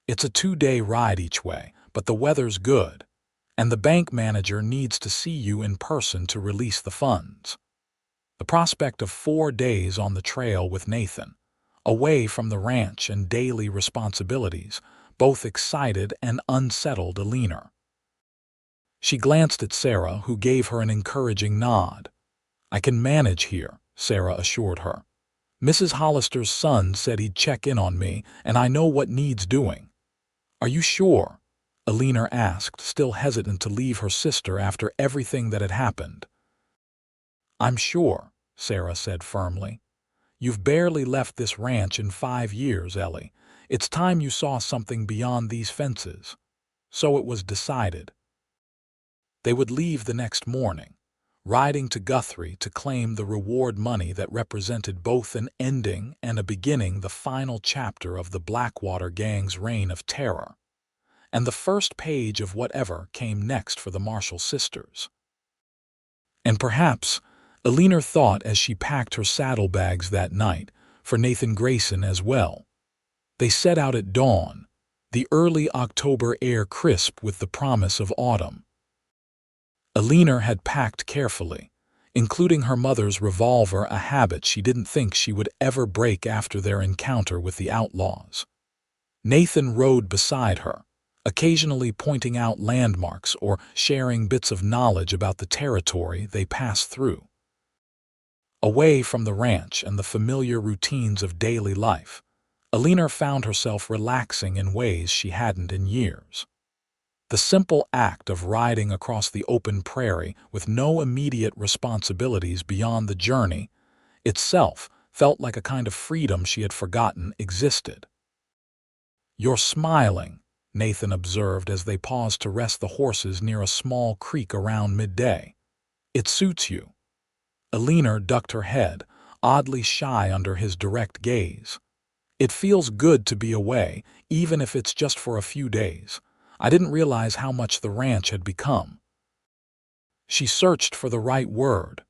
"It's a 2-day ride each way, but the weather's good, and the bank manager needs to see you in person to release the funds." The prospect of 4 days on the trail with Nathan, away from the ranch and daily responsibilities, both excited and unsettled Eleanor. She glanced at Sarah, who gave her an encouraging nod. "I can manage here," Sarah assured her. "Mrs. Hollister's son said he'd check in on me, and I know what needs doing." "Are you sure?" Eleanor asked, still hesitant to leave her sister after everything that had happened. "I'm sure," Sarah said firmly. "You've barely left this ranch in 5 years, Ellie. It's time you saw something beyond these fences." So it was decided. They would leave the next morning, riding to Guthrie to claim the reward money that represented both an ending and a beginning, the final chapter of the Blackwater Gang's reign of terror, and the first page of whatever came next for the Marshall sisters. And perhaps, Eleanor thought as she packed her saddlebags that night, for Nathan Grayson as well. They set out at dawn, the early October air crisp with the promise of autumn. Eleanor had packed carefully, including her mother's revolver, a habit she didn't think she would ever break after their encounter with the Outlaws. Nathan rode beside her, occasionally pointing out landmarks or sharing bits of knowledge about the territory they passed through. Away from the ranch and the familiar routines of daily life, Eleanor found herself relaxing in ways she hadn't in years. The simple act of riding across the open prairie with no immediate responsibilities beyond the journey itself felt like a kind of freedom she had forgotten existed. "You're smiling," Nathan observed as they paused to rest the horses near a small creek around midday. "It suits you." Eleanor ducked her head, oddly shy under his direct gaze. "It feels good to be away, even if it's just for a few days. I didn't realize how much the ranch had become." She searched for the right word.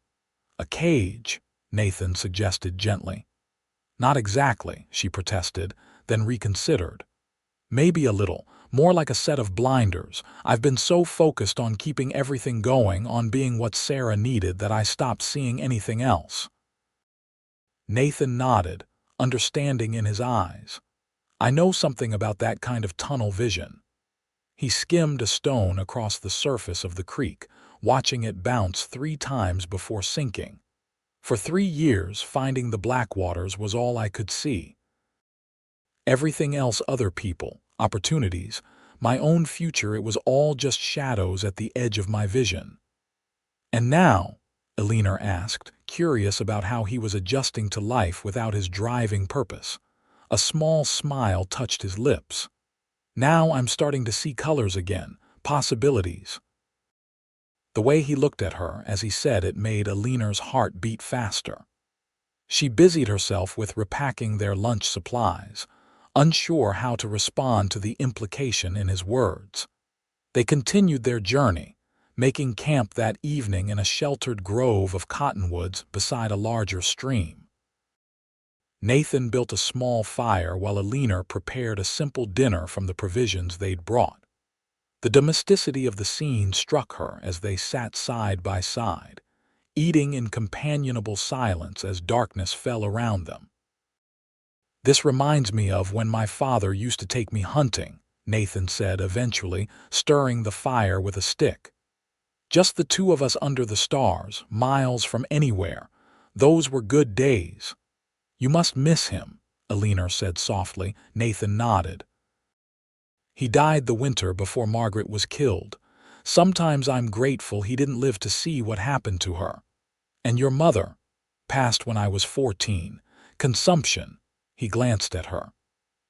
"A cage," Nathan suggested gently. "Not exactly," she protested, then reconsidered. "Maybe a little, more like a set of blinders. I've been so focused on keeping everything going, on being what Sarah needed, that I stopped seeing anything else." Nathan nodded, understanding in his eyes. "I know something about that kind of tunnel vision." He skimmed a stone across the surface of the creek, watching it bounce 3 times before sinking. "For 3 years, finding the Blackwaters was all I could see. Everything else, other people, opportunities, my own future, it was all just shadows at the edge of my vision." "And now?" Eleanor asked, curious about how he was adjusting to life without his driving purpose. A small smile touched his lips. "Now I'm starting to see colors again, possibilities." The way he looked at her as he said it made Eleanor's heart beat faster. She busied herself with repacking their lunch supplies, unsure how to respond to the implication in his words. They continued their journey, making camp that evening in a sheltered grove of cottonwoods beside a larger stream. Nathan built a small fire while Eleanor prepared a simple dinner from the provisions they'd brought. The domesticity of the scene struck her as they sat side by side, eating in companionable silence as darkness fell around them. "This reminds me of when my father used to take me hunting," Nathan said eventually, stirring the fire with a stick. "Just the 2 of us under the stars, miles from anywhere. Those were good days." "You must miss him," Eleanor said softly. Nathan nodded. He died the winter before Margaret was killed. Sometimes I'm grateful he didn't live to see what happened to her. And your mother passed when I was 14. Consumption. He glanced at her.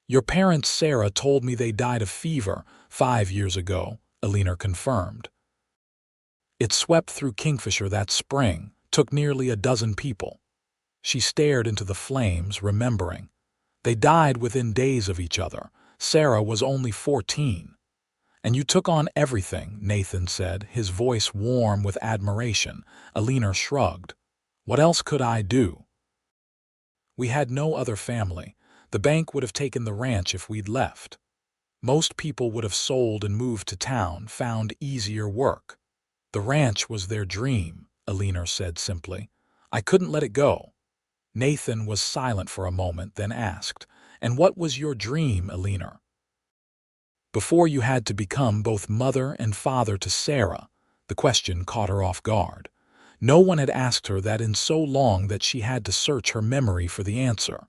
Your parents, Sarah, told me they died of fever 5 years ago, Eleanor confirmed. It swept through Kingfisher that spring, took nearly a dozen people. She stared into the flames, remembering. They died within days of each other. Sarah was only 14. And you took on everything, Nathan said, his voice warm with admiration. Eleanor shrugged. What else could I do? We had no other family. The bank would have taken the ranch if we'd left. Most people would have sold and moved to town, found easier work. The ranch was their dream, Eleanor said simply. I couldn't let it go. Nathan was silent for a moment, then asked, And what was your dream, Eleanor? Before you had to become both mother and father to Sarah, the question caught her off guard. No one had asked her that in so long that she had to search her memory for the answer.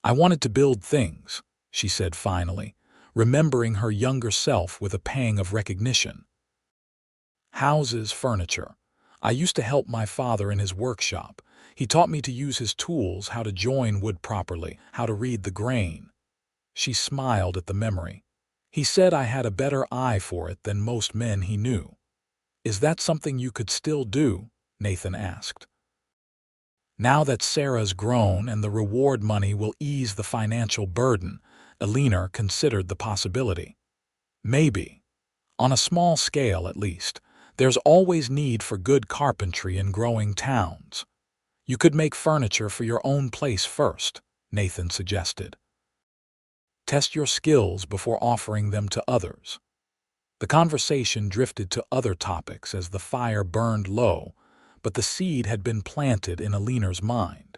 I wanted to build things, she said finally, remembering her younger self with a pang of recognition. Houses, furniture. I used to help my father in his workshop. He taught me to use his tools, how to join wood properly, how to read the grain. She smiled at the memory. He said I had a better eye for it than most men he knew. Is that something you could still do? Nathan asked. Now that Sarah's grown and the reward money will ease the financial burden, Eleanor considered the possibility. Maybe. On a small scale, at least. There's always need for good carpentry in growing towns. You could make furniture for your own place first, Nathan suggested. Test your skills before offering them to others. The conversation drifted to other topics as the fire burned low, but the seed had been planted in Eleanor's mind.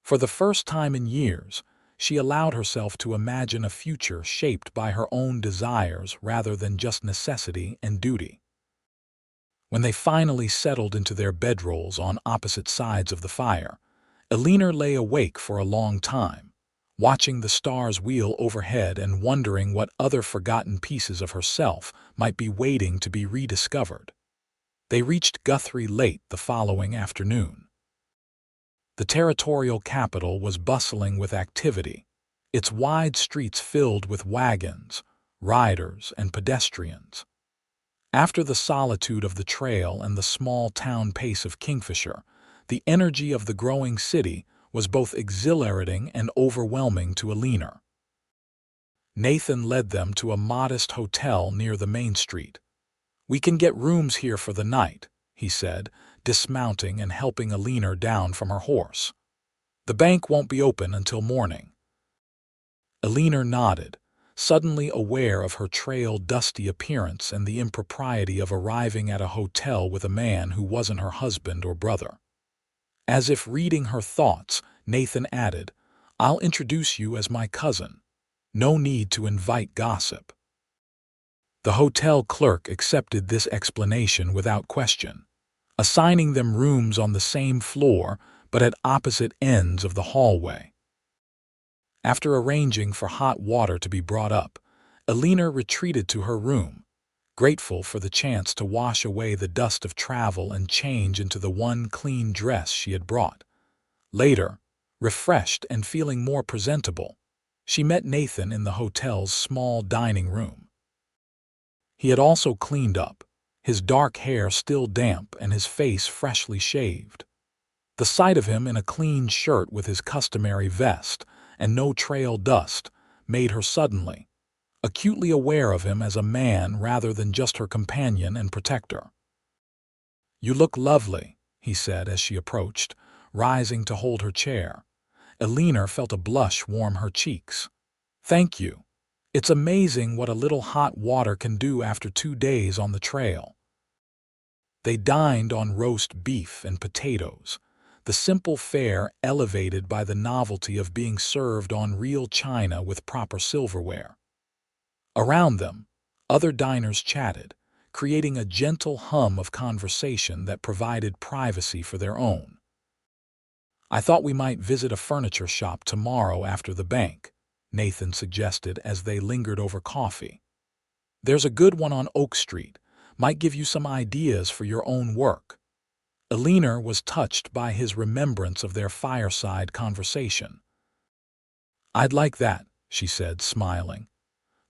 For the first time in years, she allowed herself to imagine a future shaped by her own desires rather than just necessity and duty. When they finally settled into their bedrolls on opposite sides of the fire, Eleanor lay awake for a long time, watching the stars wheel overhead and wondering what other forgotten pieces of herself might be waiting to be rediscovered. They reached Guthrie late the following afternoon. The territorial capital was bustling with activity, its wide streets filled with wagons, riders, and pedestrians. After the solitude of the trail and the small-town pace of Kingfisher, the energy of the growing city was both exhilarating and overwhelming to Eleanor. Nathan led them to a modest hotel near the main street. We can get rooms here for the night, he said, dismounting and helping Eleanor down from her horse. The bank won't be open until morning. Eleanor nodded, suddenly aware of her trail-dusty appearance and the impropriety of arriving at a hotel with a man who wasn't her husband or brother. As if reading her thoughts, Nathan added, I'll introduce you as my cousin. No need to invite gossip. The hotel clerk accepted this explanation without question, assigning them rooms on the same floor but at opposite ends of the hallway. After arranging for hot water to be brought up, Eleanor retreated to her room, grateful for the chance to wash away the dust of travel and change into the one clean dress she had brought. Later, refreshed and feeling more presentable, she met Nathan in the hotel's small dining room. He had also cleaned up, his dark hair still damp and his face freshly shaved. The sight of him in a clean shirt with his customary vest and no trail dust made her suddenly, acutely aware of him as a man rather than just her companion and protector. You look lovely, he said as she approached, rising to hold her chair. Eleanor felt a blush warm her cheeks. Thank you. It's amazing what a little hot water can do after 2 days on the trail. They dined on roast beef and potatoes, the simple fare elevated by the novelty of being served on real china with proper silverware. Around them, other diners chatted, creating a gentle hum of conversation that provided privacy for their own. I thought we might visit a furniture shop tomorrow after the bank, Nathan suggested as they lingered over coffee. There's a good one on Oak Street. Might give you some ideas for your own work. Eleanor was touched by his remembrance of their fireside conversation. I'd like that, she said, smiling.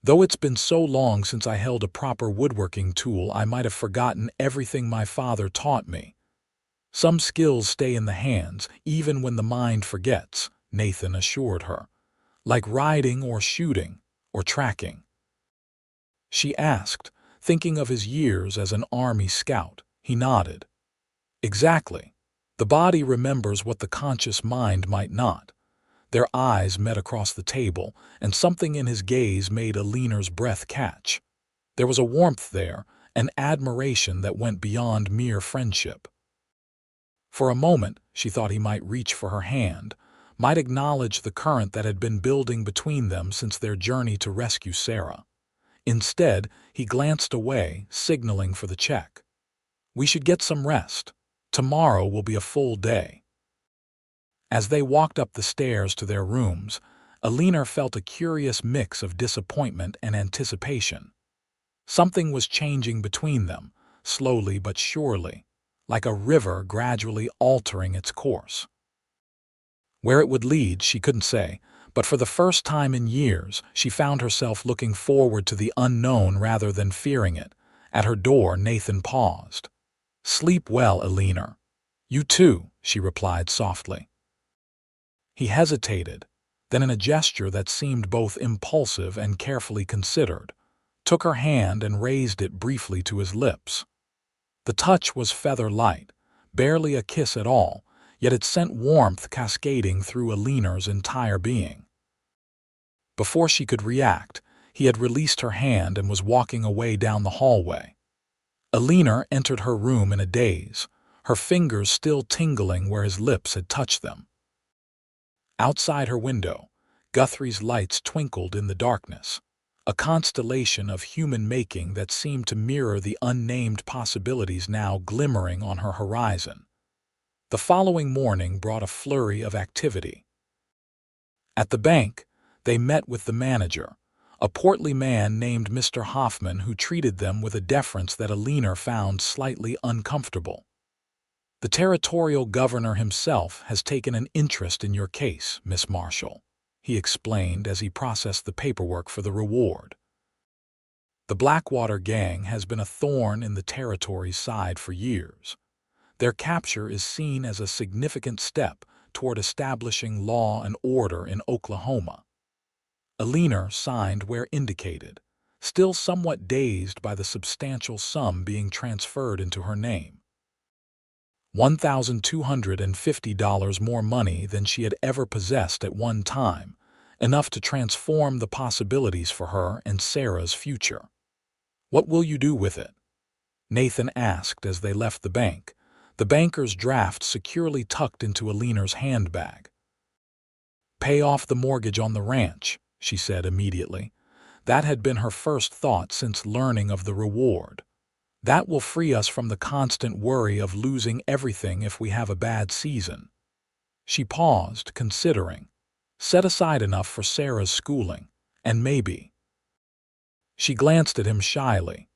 Though it's been so long since I held a proper woodworking tool, I might have forgotten everything my father taught me. Some skills stay in the hands, even when the mind forgets, Nathan assured her. Like riding or shooting or tracking. She asked, thinking of his years as an army scout. He nodded. Exactly. The body remembers what the conscious mind might not. Their eyes met across the table, and something in his gaze made Eleanor's breath catch. There was a warmth there, an admiration that went beyond mere friendship. For a moment, she thought he might reach for her hand, might acknowledge the current that had been building between them since their journey to rescue Sarah. Instead, he glanced away, signaling for the check. We should get some rest. Tomorrow will be a full day. As they walked up the stairs to their rooms, Eleanor felt a curious mix of disappointment and anticipation. Something was changing between them, slowly but surely, like a river gradually altering its course. Where it would lead, she couldn't say, but for the first time in years, she found herself looking forward to the unknown rather than fearing it. At her door, Nathan paused. Sleep well, Eleanor. You too, she replied softly. He hesitated, then in a gesture that seemed both impulsive and carefully considered, took her hand and raised it briefly to his lips. The touch was feather-light, barely a kiss at all, yet it sent warmth cascading through Eleanor's entire being. Before she could react, he had released her hand and was walking away down the hallway. Eleanor entered her room in a daze, her fingers still tingling where his lips had touched them. Outside her window, Guthrie's lights twinkled in the darkness, a constellation of human making that seemed to mirror the unnamed possibilities now glimmering on her horizon. The following morning brought a flurry of activity. At the bank, they met with the manager, a portly man named Mr. Hoffman who treated them with a deference that Eleanor found slightly uncomfortable. The territorial governor himself has taken an interest in your case, Miss Marshall, he explained as he processed the paperwork for the reward. The Blackwater Gang has been a thorn in the territory's side for years. Their capture is seen as a significant step toward establishing law and order in Oklahoma. Eleanor signed where indicated, still somewhat dazed by the substantial sum being transferred into her name. $1,250 more money than she had ever possessed at one time, enough to transform the possibilities for her and Sarah's future. What will you do with it? Nathan asked as they left the bank, the banker's draft securely tucked into Eleanor's handbag. Pay off the mortgage on the ranch, she said immediately. That had been her first thought since learning of the reward. That will free us from the constant worry of losing everything if we have a bad season. She paused, considering. Set aside enough for Sarah's schooling, and maybe. She glanced at him shyly.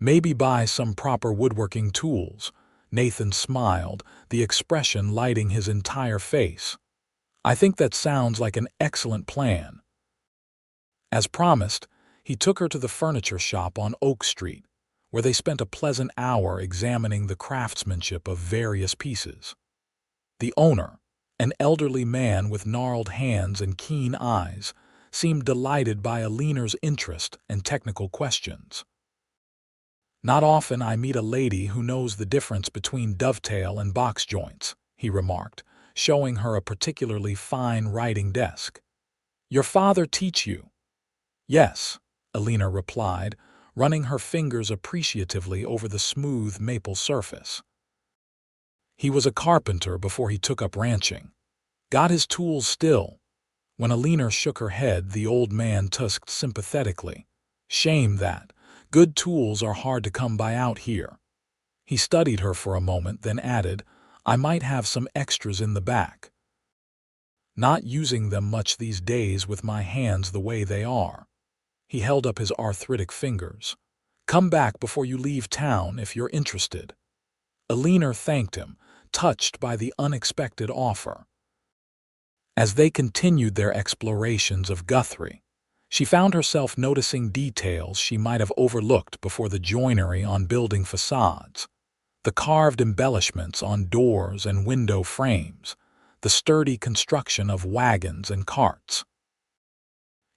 Maybe buy some proper woodworking tools. Nathan smiled, the expression lighting his entire face. I think that sounds like an excellent plan. As promised, he took her to the furniture shop on Oak Street, where they spent a pleasant hour examining the craftsmanship of various pieces. The owner, an elderly man with gnarled hands and keen eyes, seemed delighted by Eleanor's interest and technical questions. Not often I meet a lady who knows the difference between dovetail and box joints, he remarked, showing her a particularly fine writing desk. Your father teach you? Yes, Eleanor replied, running her fingers appreciatively over the smooth maple surface. He was a carpenter before he took up ranching. Got his tools still. When Eleanor shook her head, the old man tusked sympathetically. Shame that. Good tools are hard to come by out here. He studied her for a moment, then added, I might have some extras in the back. Not using them much these days with my hands the way they are." He held up his arthritic fingers. "Come back before you leave town if you're interested." Eleanor thanked him, touched by the unexpected offer. As they continued their explorations of Guthrie, she found herself noticing details she might have overlooked before: the joinery on building facades, the carved embellishments on doors and window frames, the sturdy construction of wagons and carts.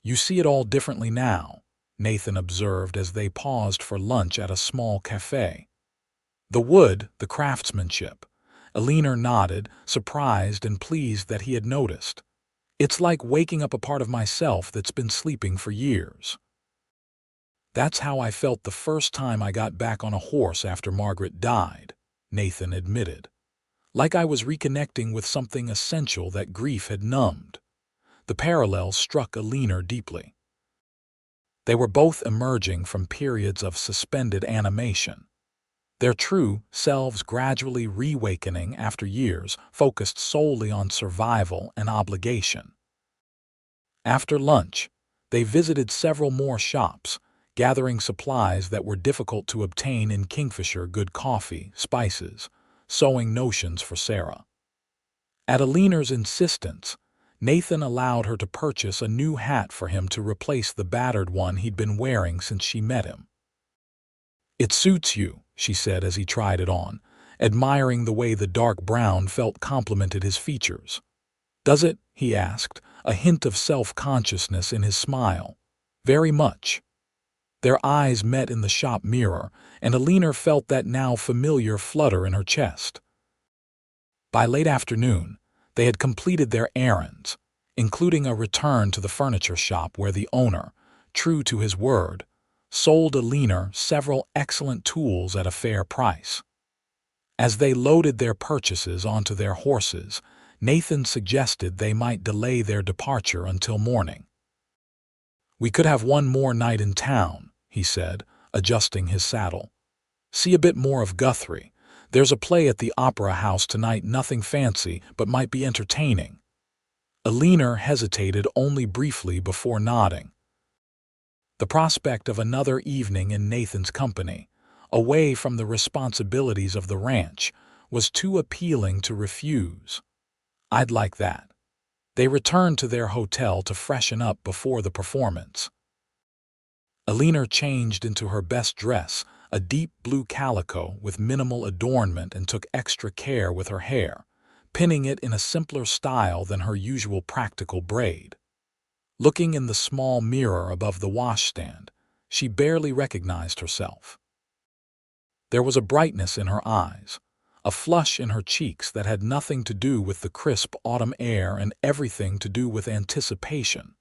"You see it all differently now," Nathan observed as they paused for lunch at a small cafe. "The wood, the craftsmanship." Eleanor nodded, surprised and pleased that he had noticed. "It's like waking up a part of myself that's been sleeping for years." "That's how I felt the first time I got back on a horse after Margaret died," Nathan admitted. "Like I was reconnecting with something essential that grief had numbed." The parallel struck Eleanor deeply. They were both emerging from periods of suspended animation, their true selves gradually reawakening after years focused solely on survival and obligation. After lunch, they visited several more shops, gathering supplies that were difficult to obtain in Kingfisher: good coffee, spices, sewing notions for Sarah. At Eleanor's insistence, Nathan allowed her to purchase a new hat for him to replace the battered one he'd been wearing since she met him. "It suits you," she said as he tried it on, admiring the way the dark brown felt complemented his features. "Does it?" he asked, a hint of self-consciousness in his smile. "Very much." Their eyes met in the shop mirror, and Eleanor felt that now familiar flutter in her chest. By late afternoon, they had completed their errands, including a return to the furniture shop where the owner, true to his word, sold Eleanor several excellent tools at a fair price. As they loaded their purchases onto their horses, Nathan suggested they might delay their departure until morning. "We could have one more night in town," he said, adjusting his saddle. "See a bit more of Guthrie. There's a play at the Opera House tonight, nothing fancy, but might be entertaining." Eleanor hesitated only briefly before nodding. The prospect of another evening in Nathan's company, away from the responsibilities of the ranch, was too appealing to refuse. "I'd like that." They returned to their hotel to freshen up before the performance. Eleanor changed into her best dress, a deep blue calico with minimal adornment, and took extra care with her hair, pinning it in a simpler style than her usual practical braid. Looking in the small mirror above the washstand, she barely recognized herself. There was a brightness in her eyes, a flush in her cheeks that had nothing to do with the crisp autumn air and everything to do with anticipation.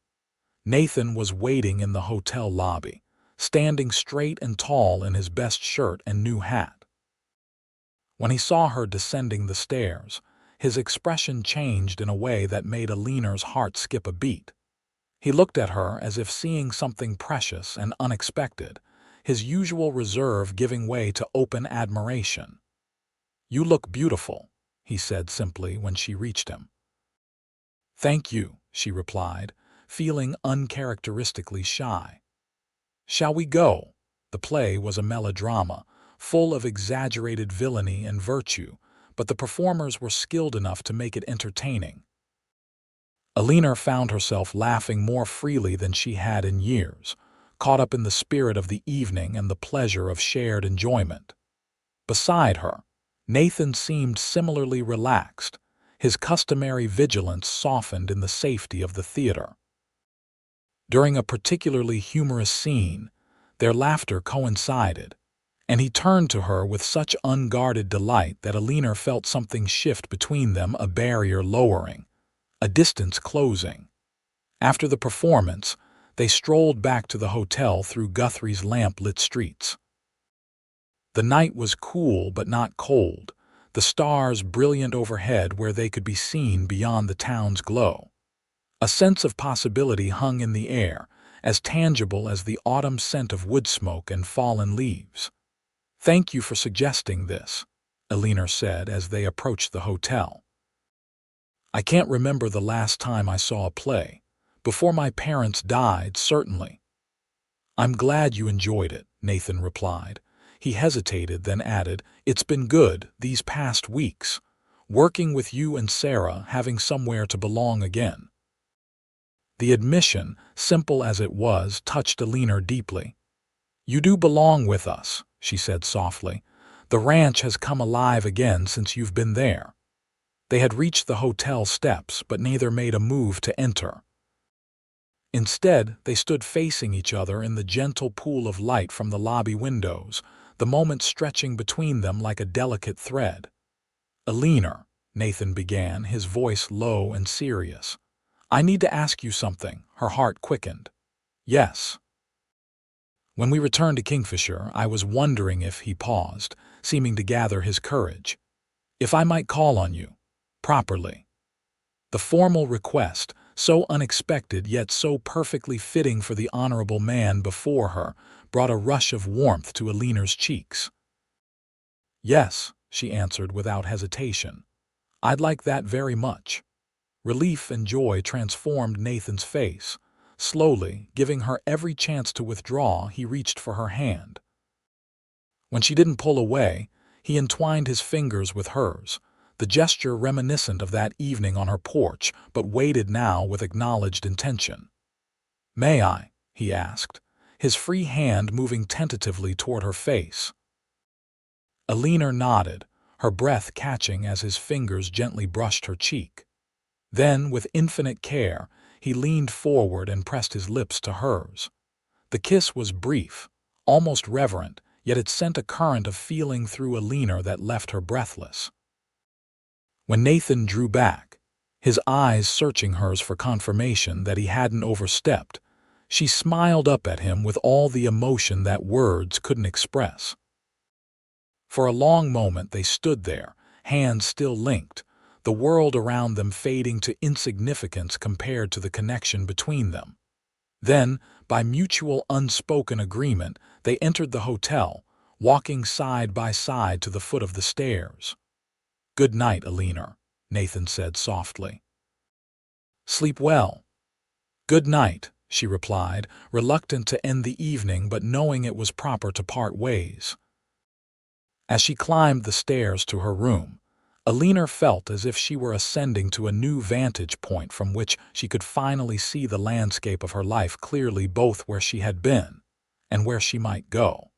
Nathan was waiting in the hotel lobby, standing straight and tall in his best shirt and new hat. When he saw her descending the stairs, his expression changed in a way that made Eleanor's heart skip a beat. He looked at her as if seeing something precious and unexpected, his usual reserve giving way to open admiration. "You look beautiful," he said simply when she reached him. "Thank you," she replied, feeling uncharacteristically shy. "Shall we go?" The play was a melodrama, full of exaggerated villainy and virtue, but the performers were skilled enough to make it entertaining. Eleanor found herself laughing more freely than she had in years, caught up in the spirit of the evening and the pleasure of shared enjoyment. Beside her, Nathan seemed similarly relaxed, his customary vigilance softened in the safety of the theater. During a particularly humorous scene, their laughter coincided, and he turned to her with such unguarded delight that Eleanor felt something shift between them, a barrier lowering, a distance closing. After the performance, they strolled back to the hotel through Guthrie's lamp-lit streets. The night was cool but not cold, the stars brilliant overhead where they could be seen beyond the town's glow. A sense of possibility hung in the air, as tangible as the autumn scent of wood smoke and fallen leaves. "Thank you for suggesting this," Eleanor said as they approached the hotel. I can't remember the last time I saw a play. Before my parents died, certainly. I'm glad you enjoyed it, Nathan replied. He hesitated, then added, It's been good these past weeks, working with you and Sarah, having somewhere to belong again. The admission, simple as it was, touched Eleanor deeply. You do belong with us, she said softly. The ranch has come alive again since you've been there. They had reached the hotel steps, but neither made a move to enter. Instead, they stood facing each other in the gentle pool of light from the lobby windows, the moment stretching between them like a delicate thread. Eleanor, Nathan began, his voice low and serious. I need to ask you something. Her heart quickened. Yes. When we returned to Kingfisher, I was wondering if he paused, seeming to gather his courage. If I might call on you, properly. The formal request, so unexpected yet so perfectly fitting for the honorable man before her, brought a rush of warmth to Eleanor's cheeks. Yes, she answered without hesitation. I'd like that very much. Relief and joy transformed Nathan's face. Slowly, giving her every chance to withdraw, he reached for her hand. When she didn't pull away, he entwined his fingers with hers, the gesture reminiscent of that evening on her porch, but weighted now with acknowledged intention. May I? He asked, his free hand moving tentatively toward her face. Eleanor nodded, her breath catching as his fingers gently brushed her cheek. Then, with infinite care, he leaned forward and pressed his lips to hers. The kiss was brief, almost reverent, yet it sent a current of feeling through Eleanor that left her breathless. When Nathan drew back, his eyes searching hers for confirmation that he hadn't overstepped, she smiled up at him with all the emotion that words couldn't express. For a long moment they stood there, hands still linked, the world around them fading to insignificance compared to the connection between them. Then, by mutual unspoken agreement, they entered the hotel, walking side by side to the foot of the stairs. Good night, Eleanor, Nathan said softly. Sleep well. Good night, she replied, reluctant to end the evening but knowing it was proper to part ways. As she climbed the stairs to her room, Eleanor felt as if she were ascending to a new vantage point from which she could finally see the landscape of her life clearly, both where she had been and where she might go.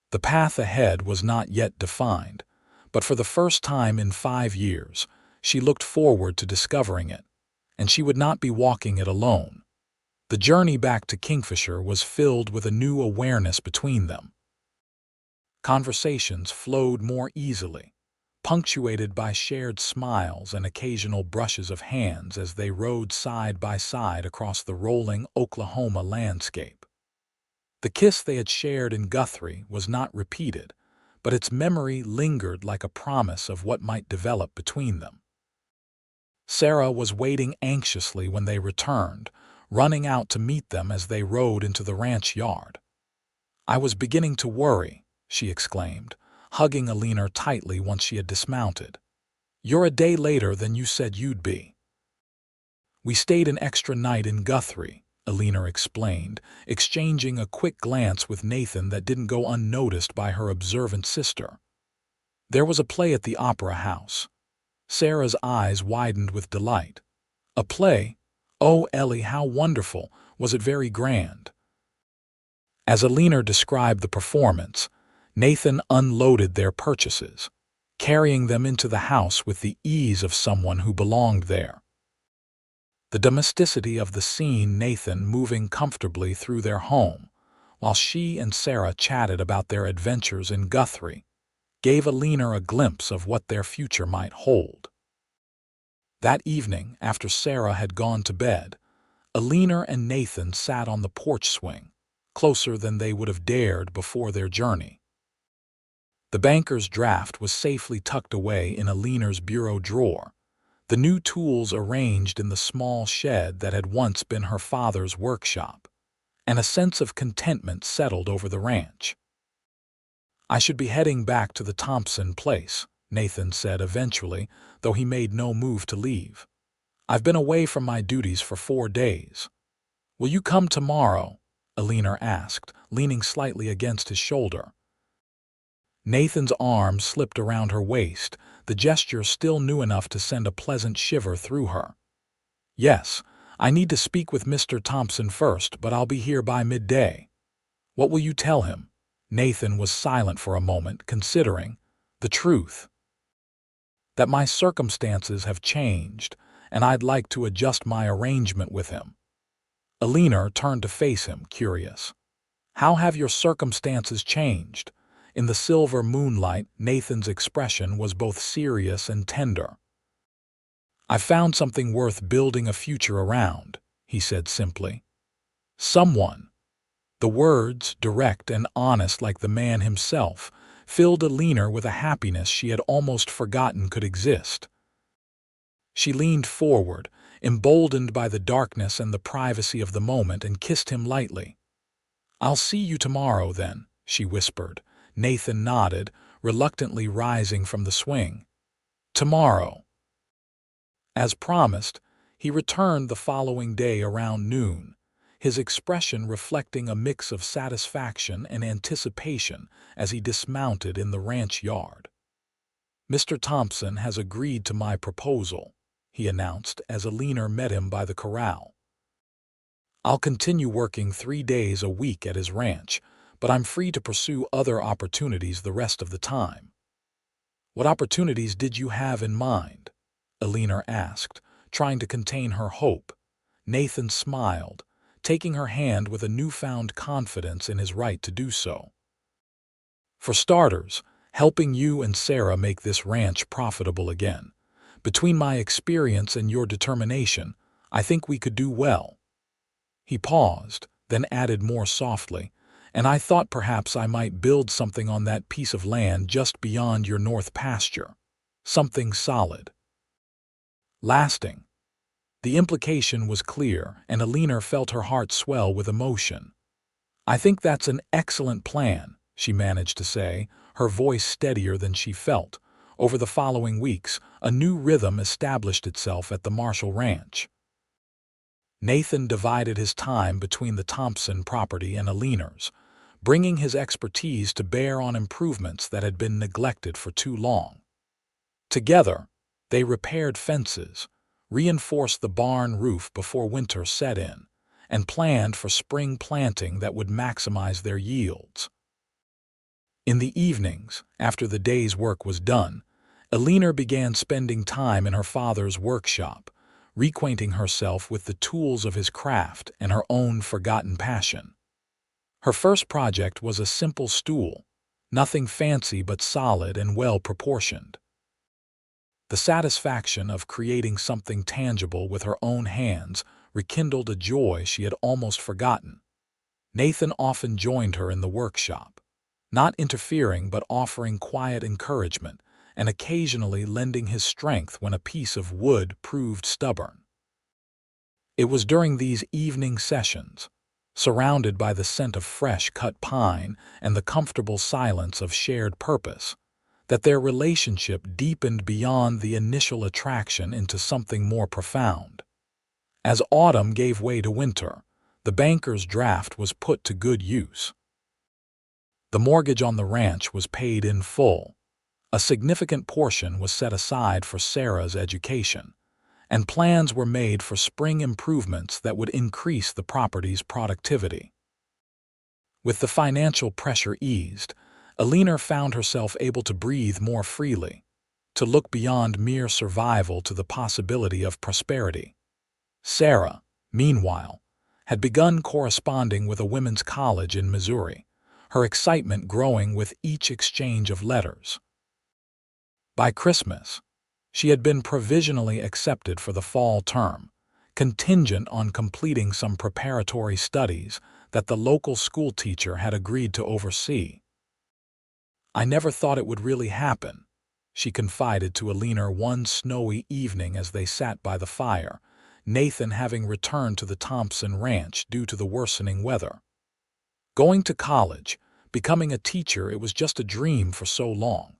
The path ahead was not yet defined, but for the first time in 5 years, she looked forward to discovering it, and she would not be walking it alone. The journey back to Kingfisher was filled with a new awareness between them. Conversations flowed more easily, punctuated by shared smiles and occasional brushes of hands as they rode side by side across the rolling Oklahoma landscape. The kiss they had shared in Guthrie was not repeated, but its memory lingered like a promise of what might develop between them. Sarah was waiting anxiously when they returned, running out to meet them as they rode into the ranch yard. I was beginning to worry, she exclaimed, hugging Eleanor tightly once she had dismounted. You're a day later than you said you'd be. We stayed an extra night in Guthrie, Eleanor explained, exchanging a quick glance with Nathan that didn't go unnoticed by her observant sister. There was a play at the Opera House. Sarah's eyes widened with delight. A play? Oh, Ellie, how wonderful! Was it very grand? As Eleanor described the performance, Nathan unloaded their purchases, carrying them into the house with the ease of someone who belonged there. The domesticity of the scene, Nathan moving comfortably through their home, while she and Sarah chatted about their adventures in Guthrie, gave Eleanor a glimpse of what their future might hold. That evening, after Sarah had gone to bed, Eleanor and Nathan sat on the porch swing, closer than they would have dared before their journey. The banker's draft was safely tucked away in Eleanor's bureau drawer, the new tools arranged in the small shed that had once been her father's workshop, and a sense of contentment settled over the ranch. I should be heading back to the Thompson place, Nathan said eventually, though he made no move to leave. "I've been away from my duties for 4 days." "Will you come tomorrow?" Eleanor asked, leaning slightly against his shoulder. Nathan's arm slipped around her waist, the gesture still new enough to send a pleasant shiver through her. "Yes, I need to speak with Mr. Thompson first, but I'll be here by midday." "What will you tell him?" Nathan was silent for a moment, considering. "The truth. That my circumstances have changed, and I'd like to adjust my arrangement with him." Eleanor turned to face him, curious. "How have your circumstances changed?" In the silver moonlight, Nathan's expression was both serious and tender. "I've found something worth building a future around," he said simply. "Someone." The words, direct and honest like the man himself, filled Eleanor with a happiness she had almost forgotten could exist. She leaned forward, emboldened by the darkness and the privacy of the moment, and kissed him lightly. "I'll see you tomorrow, then," she whispered. Nathan nodded, reluctantly rising from the swing. "Tomorrow." As promised, he returned the following day around noon, his expression reflecting a mix of satisfaction and anticipation as he dismounted in the ranch yard. "Mr. Thompson has agreed to my proposal," he announced as Eleanor met him by the corral. "I'll continue working 3 days a week at his ranch, but I'm free to pursue other opportunities the rest of the time." "What opportunities did you have in mind?" Eleanor asked, trying to contain her hope. Nathan smiled, taking her hand with a newfound confidence in his right to do so. "For starters, helping you and Sarah make this ranch profitable again. Between my experience and your determination, I think we could do well." He paused, then added more softly, "And I thought perhaps I might build something on that piece of land just beyond your north pasture. Something solid. Lasting." The implication was clear, and Eleanor felt her heart swell with emotion. "I think that's an excellent plan," she managed to say, her voice steadier than she felt. Over the following weeks, a new rhythm established itself at the Marshall Ranch. Nathan divided his time between the Thompson property and Eleanor's, bringing his expertise to bear on improvements that had been neglected for too long. Together, they repaired fences, reinforced the barn roof before winter set in, and planned for spring planting that would maximize their yields. In the evenings, after the day's work was done, Eleanor began spending time in her father's workshop, reacquainting herself with the tools of his craft and her own forgotten passion. Her first project was a simple stool, nothing fancy but solid and well-proportioned. The satisfaction of creating something tangible with her own hands rekindled a joy she had almost forgotten. Nathan often joined her in the workshop, not interfering but offering quiet encouragement and occasionally lending his strength when a piece of wood proved stubborn. It was during these evening sessions, surrounded by the scent of fresh-cut pine and the comfortable silence of shared purpose, that their relationship deepened beyond the initial attraction into something more profound. As autumn gave way to winter, the banker's draft was put to good use. The mortgage on the ranch was paid in full. A significant portion was set aside for Sarah's education, and plans were made for spring improvements that would increase the property's productivity. With the financial pressure eased, Eleanor found herself able to breathe more freely, to look beyond mere survival to the possibility of prosperity. Sarah, meanwhile, had begun corresponding with a women's college in Missouri, her excitement growing with each exchange of letters. By Christmas, she had been provisionally accepted for the fall term, contingent on completing some preparatory studies that the local schoolteacher had agreed to oversee. "I never thought it would really happen," she confided to Eleanor one snowy evening as they sat by the fire, Nathan having returned to the Thompson ranch due to the worsening weather. "Going to college, becoming a teacher, it was just a dream for so long."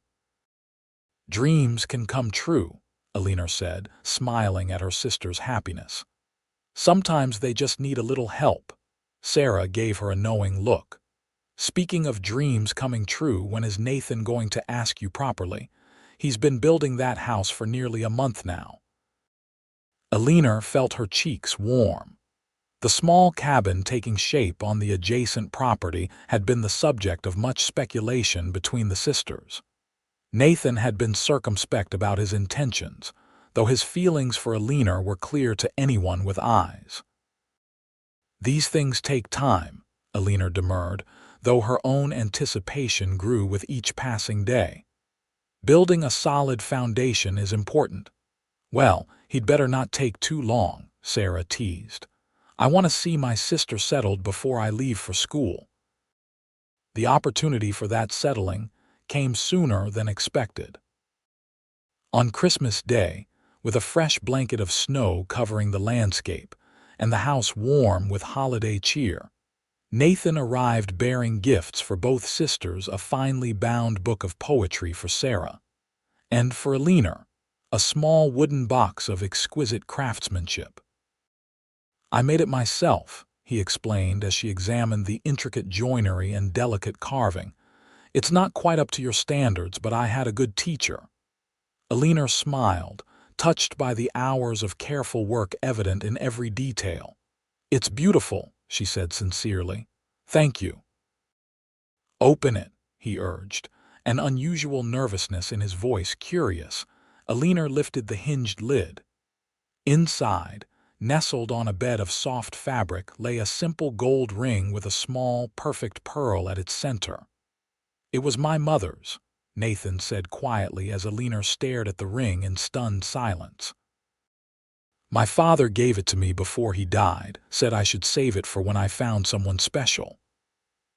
Dreams can come true, Eleanor said, smiling at her sister's happiness. Sometimes they just need a little help. Sarah gave her a knowing look. Speaking of dreams coming true, when is Nathan going to ask you properly? He's been building that house for nearly a month now. Eleanor felt her cheeks warm. The small cabin taking shape on the adjacent property had been the subject of much speculation between the sisters. Nathan had been circumspect about his intentions, though his feelings for Eleanor were clear to anyone with eyes. These things take time, Eleanor demurred, though her own anticipation grew with each passing day. Building a solid foundation is important. Well, he'd better not take too long, Sarah teased. I want to see my sister settled before I leave for school. The opportunity for that settling came sooner than expected. On Christmas Day, with a fresh blanket of snow covering the landscape and the house warm with holiday cheer, Nathan arrived bearing gifts for both sisters: a finely bound book of poetry for Sarah, and for Eleanor, a small wooden box of exquisite craftsmanship. I made it myself, he explained as she examined the intricate joinery and delicate carving. It's not quite up to your standards, but I had a good teacher. Eleanor smiled, touched by the hours of careful work evident in every detail. It's beautiful, she said sincerely. Thank you. Open it, he urged, an unusual nervousness in his voice curious. Eleanor lifted the hinged lid. Inside, nestled on a bed of soft fabric, lay a simple gold ring with a small, perfect pearl at its center. It was my mother's, Nathan said quietly as Eleanor stared at the ring in stunned silence. My father gave it to me before he died, said I should save it for when I found someone special.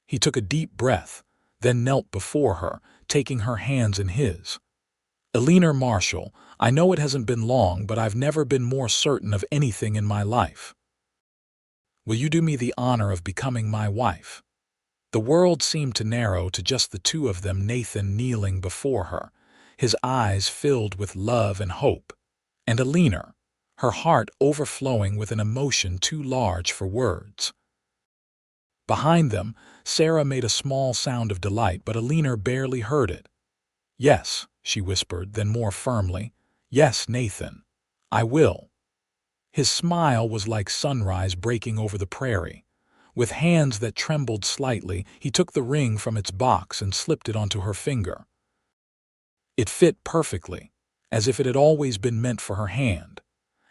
He took a deep breath, then knelt before her, taking her hands in his. Eleanor Marshall, I know it hasn't been long, but I've never been more certain of anything in my life. Will you do me the honor of becoming my wife? The world seemed to narrow to just the two of them, Nathan kneeling before her, his eyes filled with love and hope, and Eleanor, her heart overflowing with an emotion too large for words. Behind them, Sarah made a small sound of delight, but Eleanor barely heard it. Yes, she whispered, then more firmly, yes, Nathan, I will. His smile was like sunrise breaking over the prairie. With hands that trembled slightly, he took the ring from its box and slipped it onto her finger. It fit perfectly, as if it had always been meant for her hand.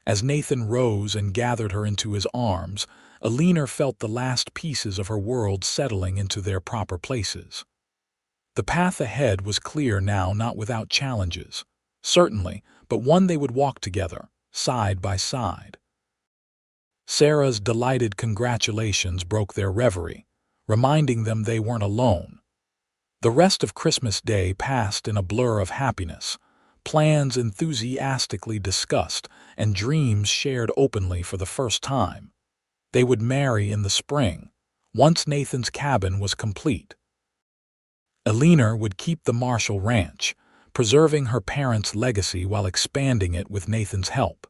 As Nathan rose and gathered her into his arms, Eleanor felt the last pieces of her world settling into their proper places. The path ahead was clear now, not without challenges, certainly, but one they would walk together, side by side. Sarah's delighted congratulations broke their reverie, reminding them they weren't alone. The rest of Christmas Day passed in a blur of happiness, plans enthusiastically discussed and dreams shared openly for the first time. They would marry in the spring, once Nathan's cabin was complete. Eleanor would keep the Marshall ranch, preserving her parents' legacy while expanding it with Nathan's help.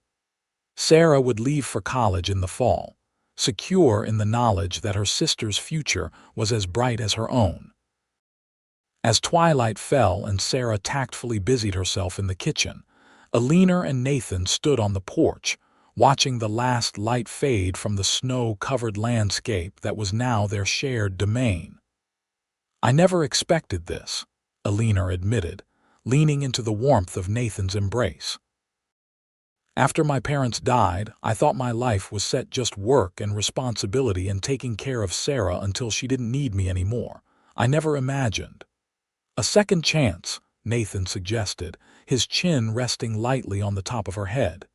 Sarah would leave for college in the fall, secure in the knowledge that her sister's future was as bright as her own. As twilight fell and Sarah tactfully busied herself in the kitchen, Eleanor and Nathan stood on the porch, watching the last light fade from the snow-covered landscape that was now their shared domain. I never expected this, Eleanor admitted, leaning into the warmth of Nathan's embrace. After my parents died, I thought my life was set just work and responsibility and taking care of Sarah until she didn't need me anymore. I never imagined. A second chance, Nathan suggested, his chin resting lightly on the top of her head.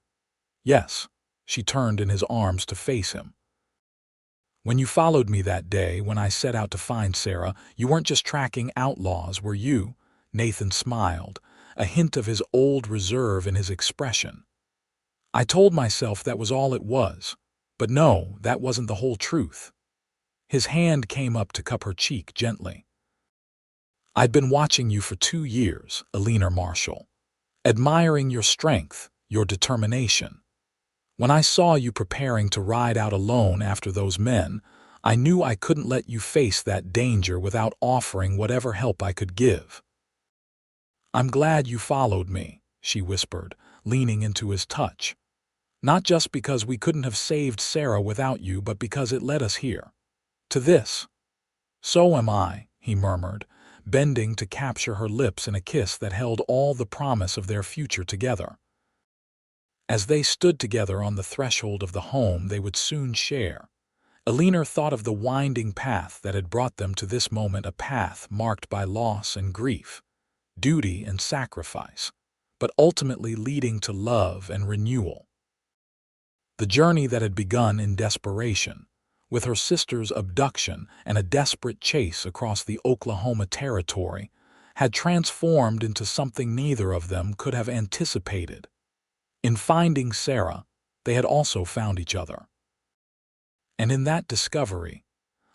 Yes, she turned in his arms to face him. When you followed me that day when I set out to find Sarah, you weren't just tracking outlaws, were you? Nathan smiled, a hint of his old reserve in his expression. I told myself that was all it was, but no, that wasn't the whole truth. His hand came up to cup her cheek gently. I'd been watching you for 2 years, Eleanor Marshall. admiring your strength, your determination. When I saw you preparing to ride out alone after those men, I knew I couldn't let you face that danger without offering whatever help I could give. I'm glad you followed me, she whispered, leaning into his touch. Not just because we couldn't have saved Sarah without you, but because it led us here. To this. So am I, he murmured, bending to capture her lips in a kiss that held all the promise of their future together. As they stood together on the threshold of the home they would soon share, Eleanor thought of the winding path that had brought them to this moment, a path marked by loss and grief, duty and sacrifice, but ultimately leading to love and renewal. The journey that had begun in desperation, with her sister's abduction and a desperate chase across the Oklahoma territory, had transformed into something neither of them could have anticipated. In finding Sarah, they had also found each other. And in that discovery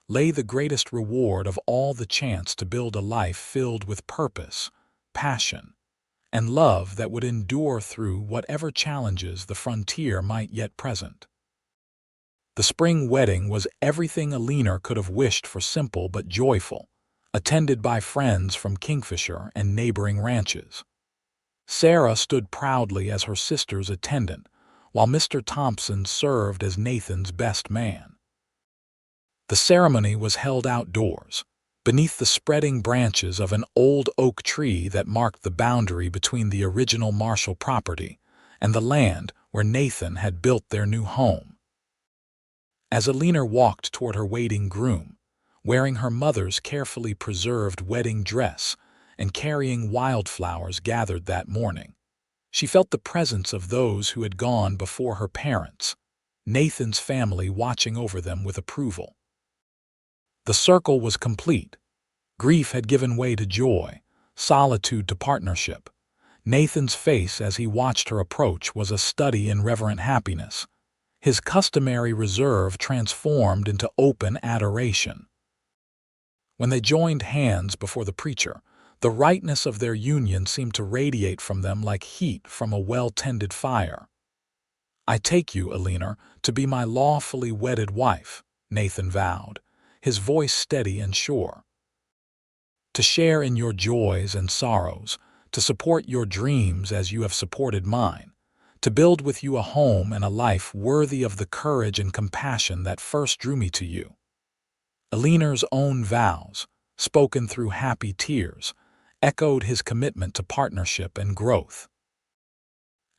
lay the greatest reward of all, the chance to build a life filled with purpose, passion, and love that would endure through whatever challenges the frontier might yet present. The spring wedding was everything Eleanor could have wished for, simple but joyful, attended by friends from Kingfisher and neighboring ranches. Sarah stood proudly as her sister's attendant, while Mr. Thompson served as Nathan's best man. The ceremony was held outdoors, beneath the spreading branches of an old oak tree that marked the boundary between the original Marshall property and the land where Nathan had built their new home. As Eleanor walked toward her waiting groom, wearing her mother's carefully preserved wedding dress and carrying wildflowers gathered that morning, she felt the presence of those who had gone before her parents, Nathan's family watching over them with approval. The circle was complete. Grief had given way to joy, solitude to partnership. Nathan's face as he watched her approach was a study in reverent happiness, his customary reserve transformed into open adoration. When they joined hands before the preacher, the rightness of their union seemed to radiate from them like heat from a well-tended fire. "I take you, Eleanor, to be my lawfully wedded wife," Nathan vowed, his voice steady and sure. "To share in your joys and sorrows, to support your dreams as you have supported mine, to build with you a home and a life worthy of the courage and compassion that first drew me to you." Eleanor's own vows, spoken through happy tears, echoed his commitment to partnership and growth.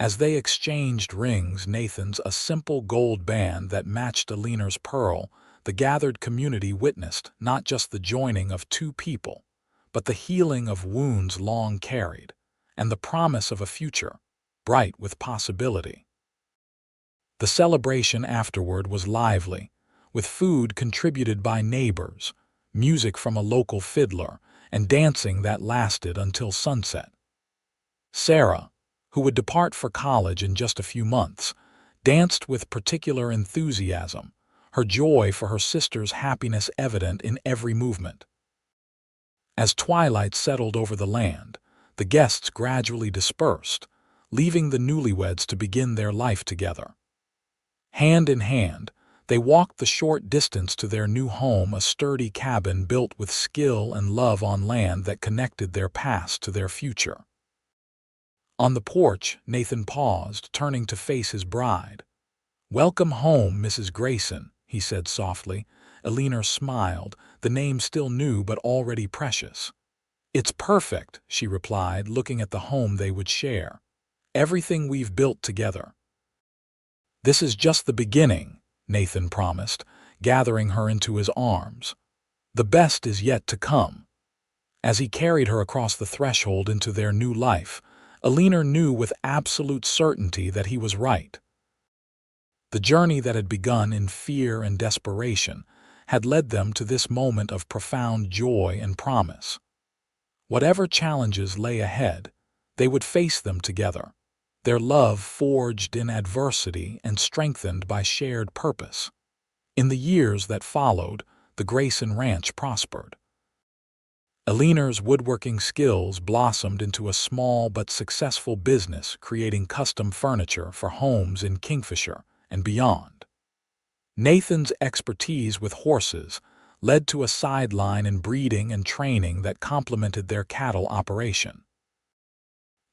As they exchanged rings, Nathan's a simple gold band that matched Eleanor's pearl, the gathered community witnessed not just the joining of two people, but the healing of wounds long carried, and the promise of a future, bright with possibility. The celebration afterward was lively, with food contributed by neighbors, music from a local fiddler, and dancing that lasted until sunset. Sarah, who would depart for college in just a few months, danced with particular enthusiasm, her joy for her sister's happiness evident in every movement. As twilight settled over the land, the guests gradually dispersed, leaving the newlyweds to begin their life together. Hand in hand, they walked the short distance to their new home, a sturdy cabin built with skill and love on land that connected their past to their future. On the porch, Nathan paused, turning to face his bride. "Welcome home, Mrs. Grayson," he said softly. Eleanor smiled, the name still new but already precious. "It's perfect," she replied, looking at the home they would share. "Everything we've built together." "This is just the beginning," Nathan promised, gathering her into his arms. "The best is yet to come." As he carried her across the threshold into their new life, Eleanor knew with absolute certainty that he was right. The journey that had begun in fear and desperation had led them to this moment of profound joy and promise. Whatever challenges lay ahead, they would face them together, their love forged in adversity and strengthened by shared purpose. In the years that followed, the Grayson Ranch prospered. Eleanor's woodworking skills blossomed into a small but successful business creating custom furniture for homes in Kingfisher and beyond. Nathan's expertise with horses led to a sideline in breeding and training that complemented their cattle operation.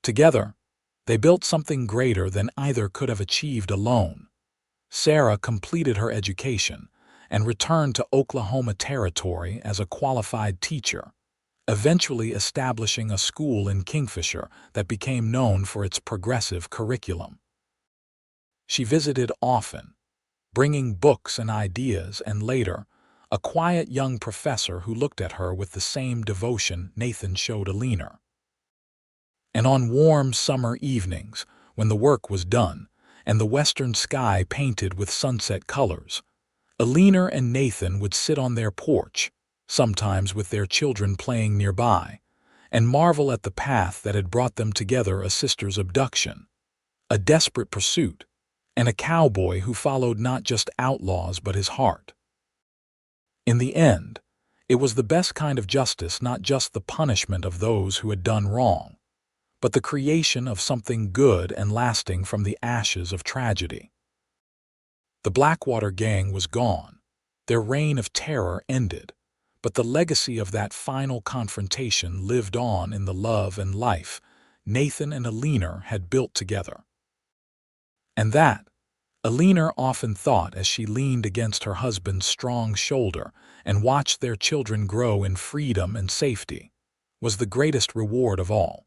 Together, they built something greater than either could have achieved alone. Sarah completed her education and returned to Oklahoma Territory as a qualified teacher, eventually establishing a school in Kingfisher that became known for its progressive curriculum. She visited often, bringing books and ideas, and later, a quiet young professor who looked at her with the same devotion Nathan showed Eleanor. And on warm summer evenings, when the work was done and the western sky painted with sunset colors, Eleanor and Nathan would sit on their porch, sometimes with their children playing nearby, and marvel at the path that had brought them together: a sister's abduction, a desperate pursuit, and a cowboy who followed not just outlaws but his heart. In the end, it was the best kind of justice, not just the punishment of those who had done wrong, but the creation of something good and lasting from the ashes of tragedy. The Blackwater Gang was gone. Their reign of terror ended, but the legacy of that final confrontation lived on in the love and life Nathan and Eleanor had built together. And that, Eleanor often thought as she leaned against her husband's strong shoulder and watched their children grow in freedom and safety, was the greatest reward of all.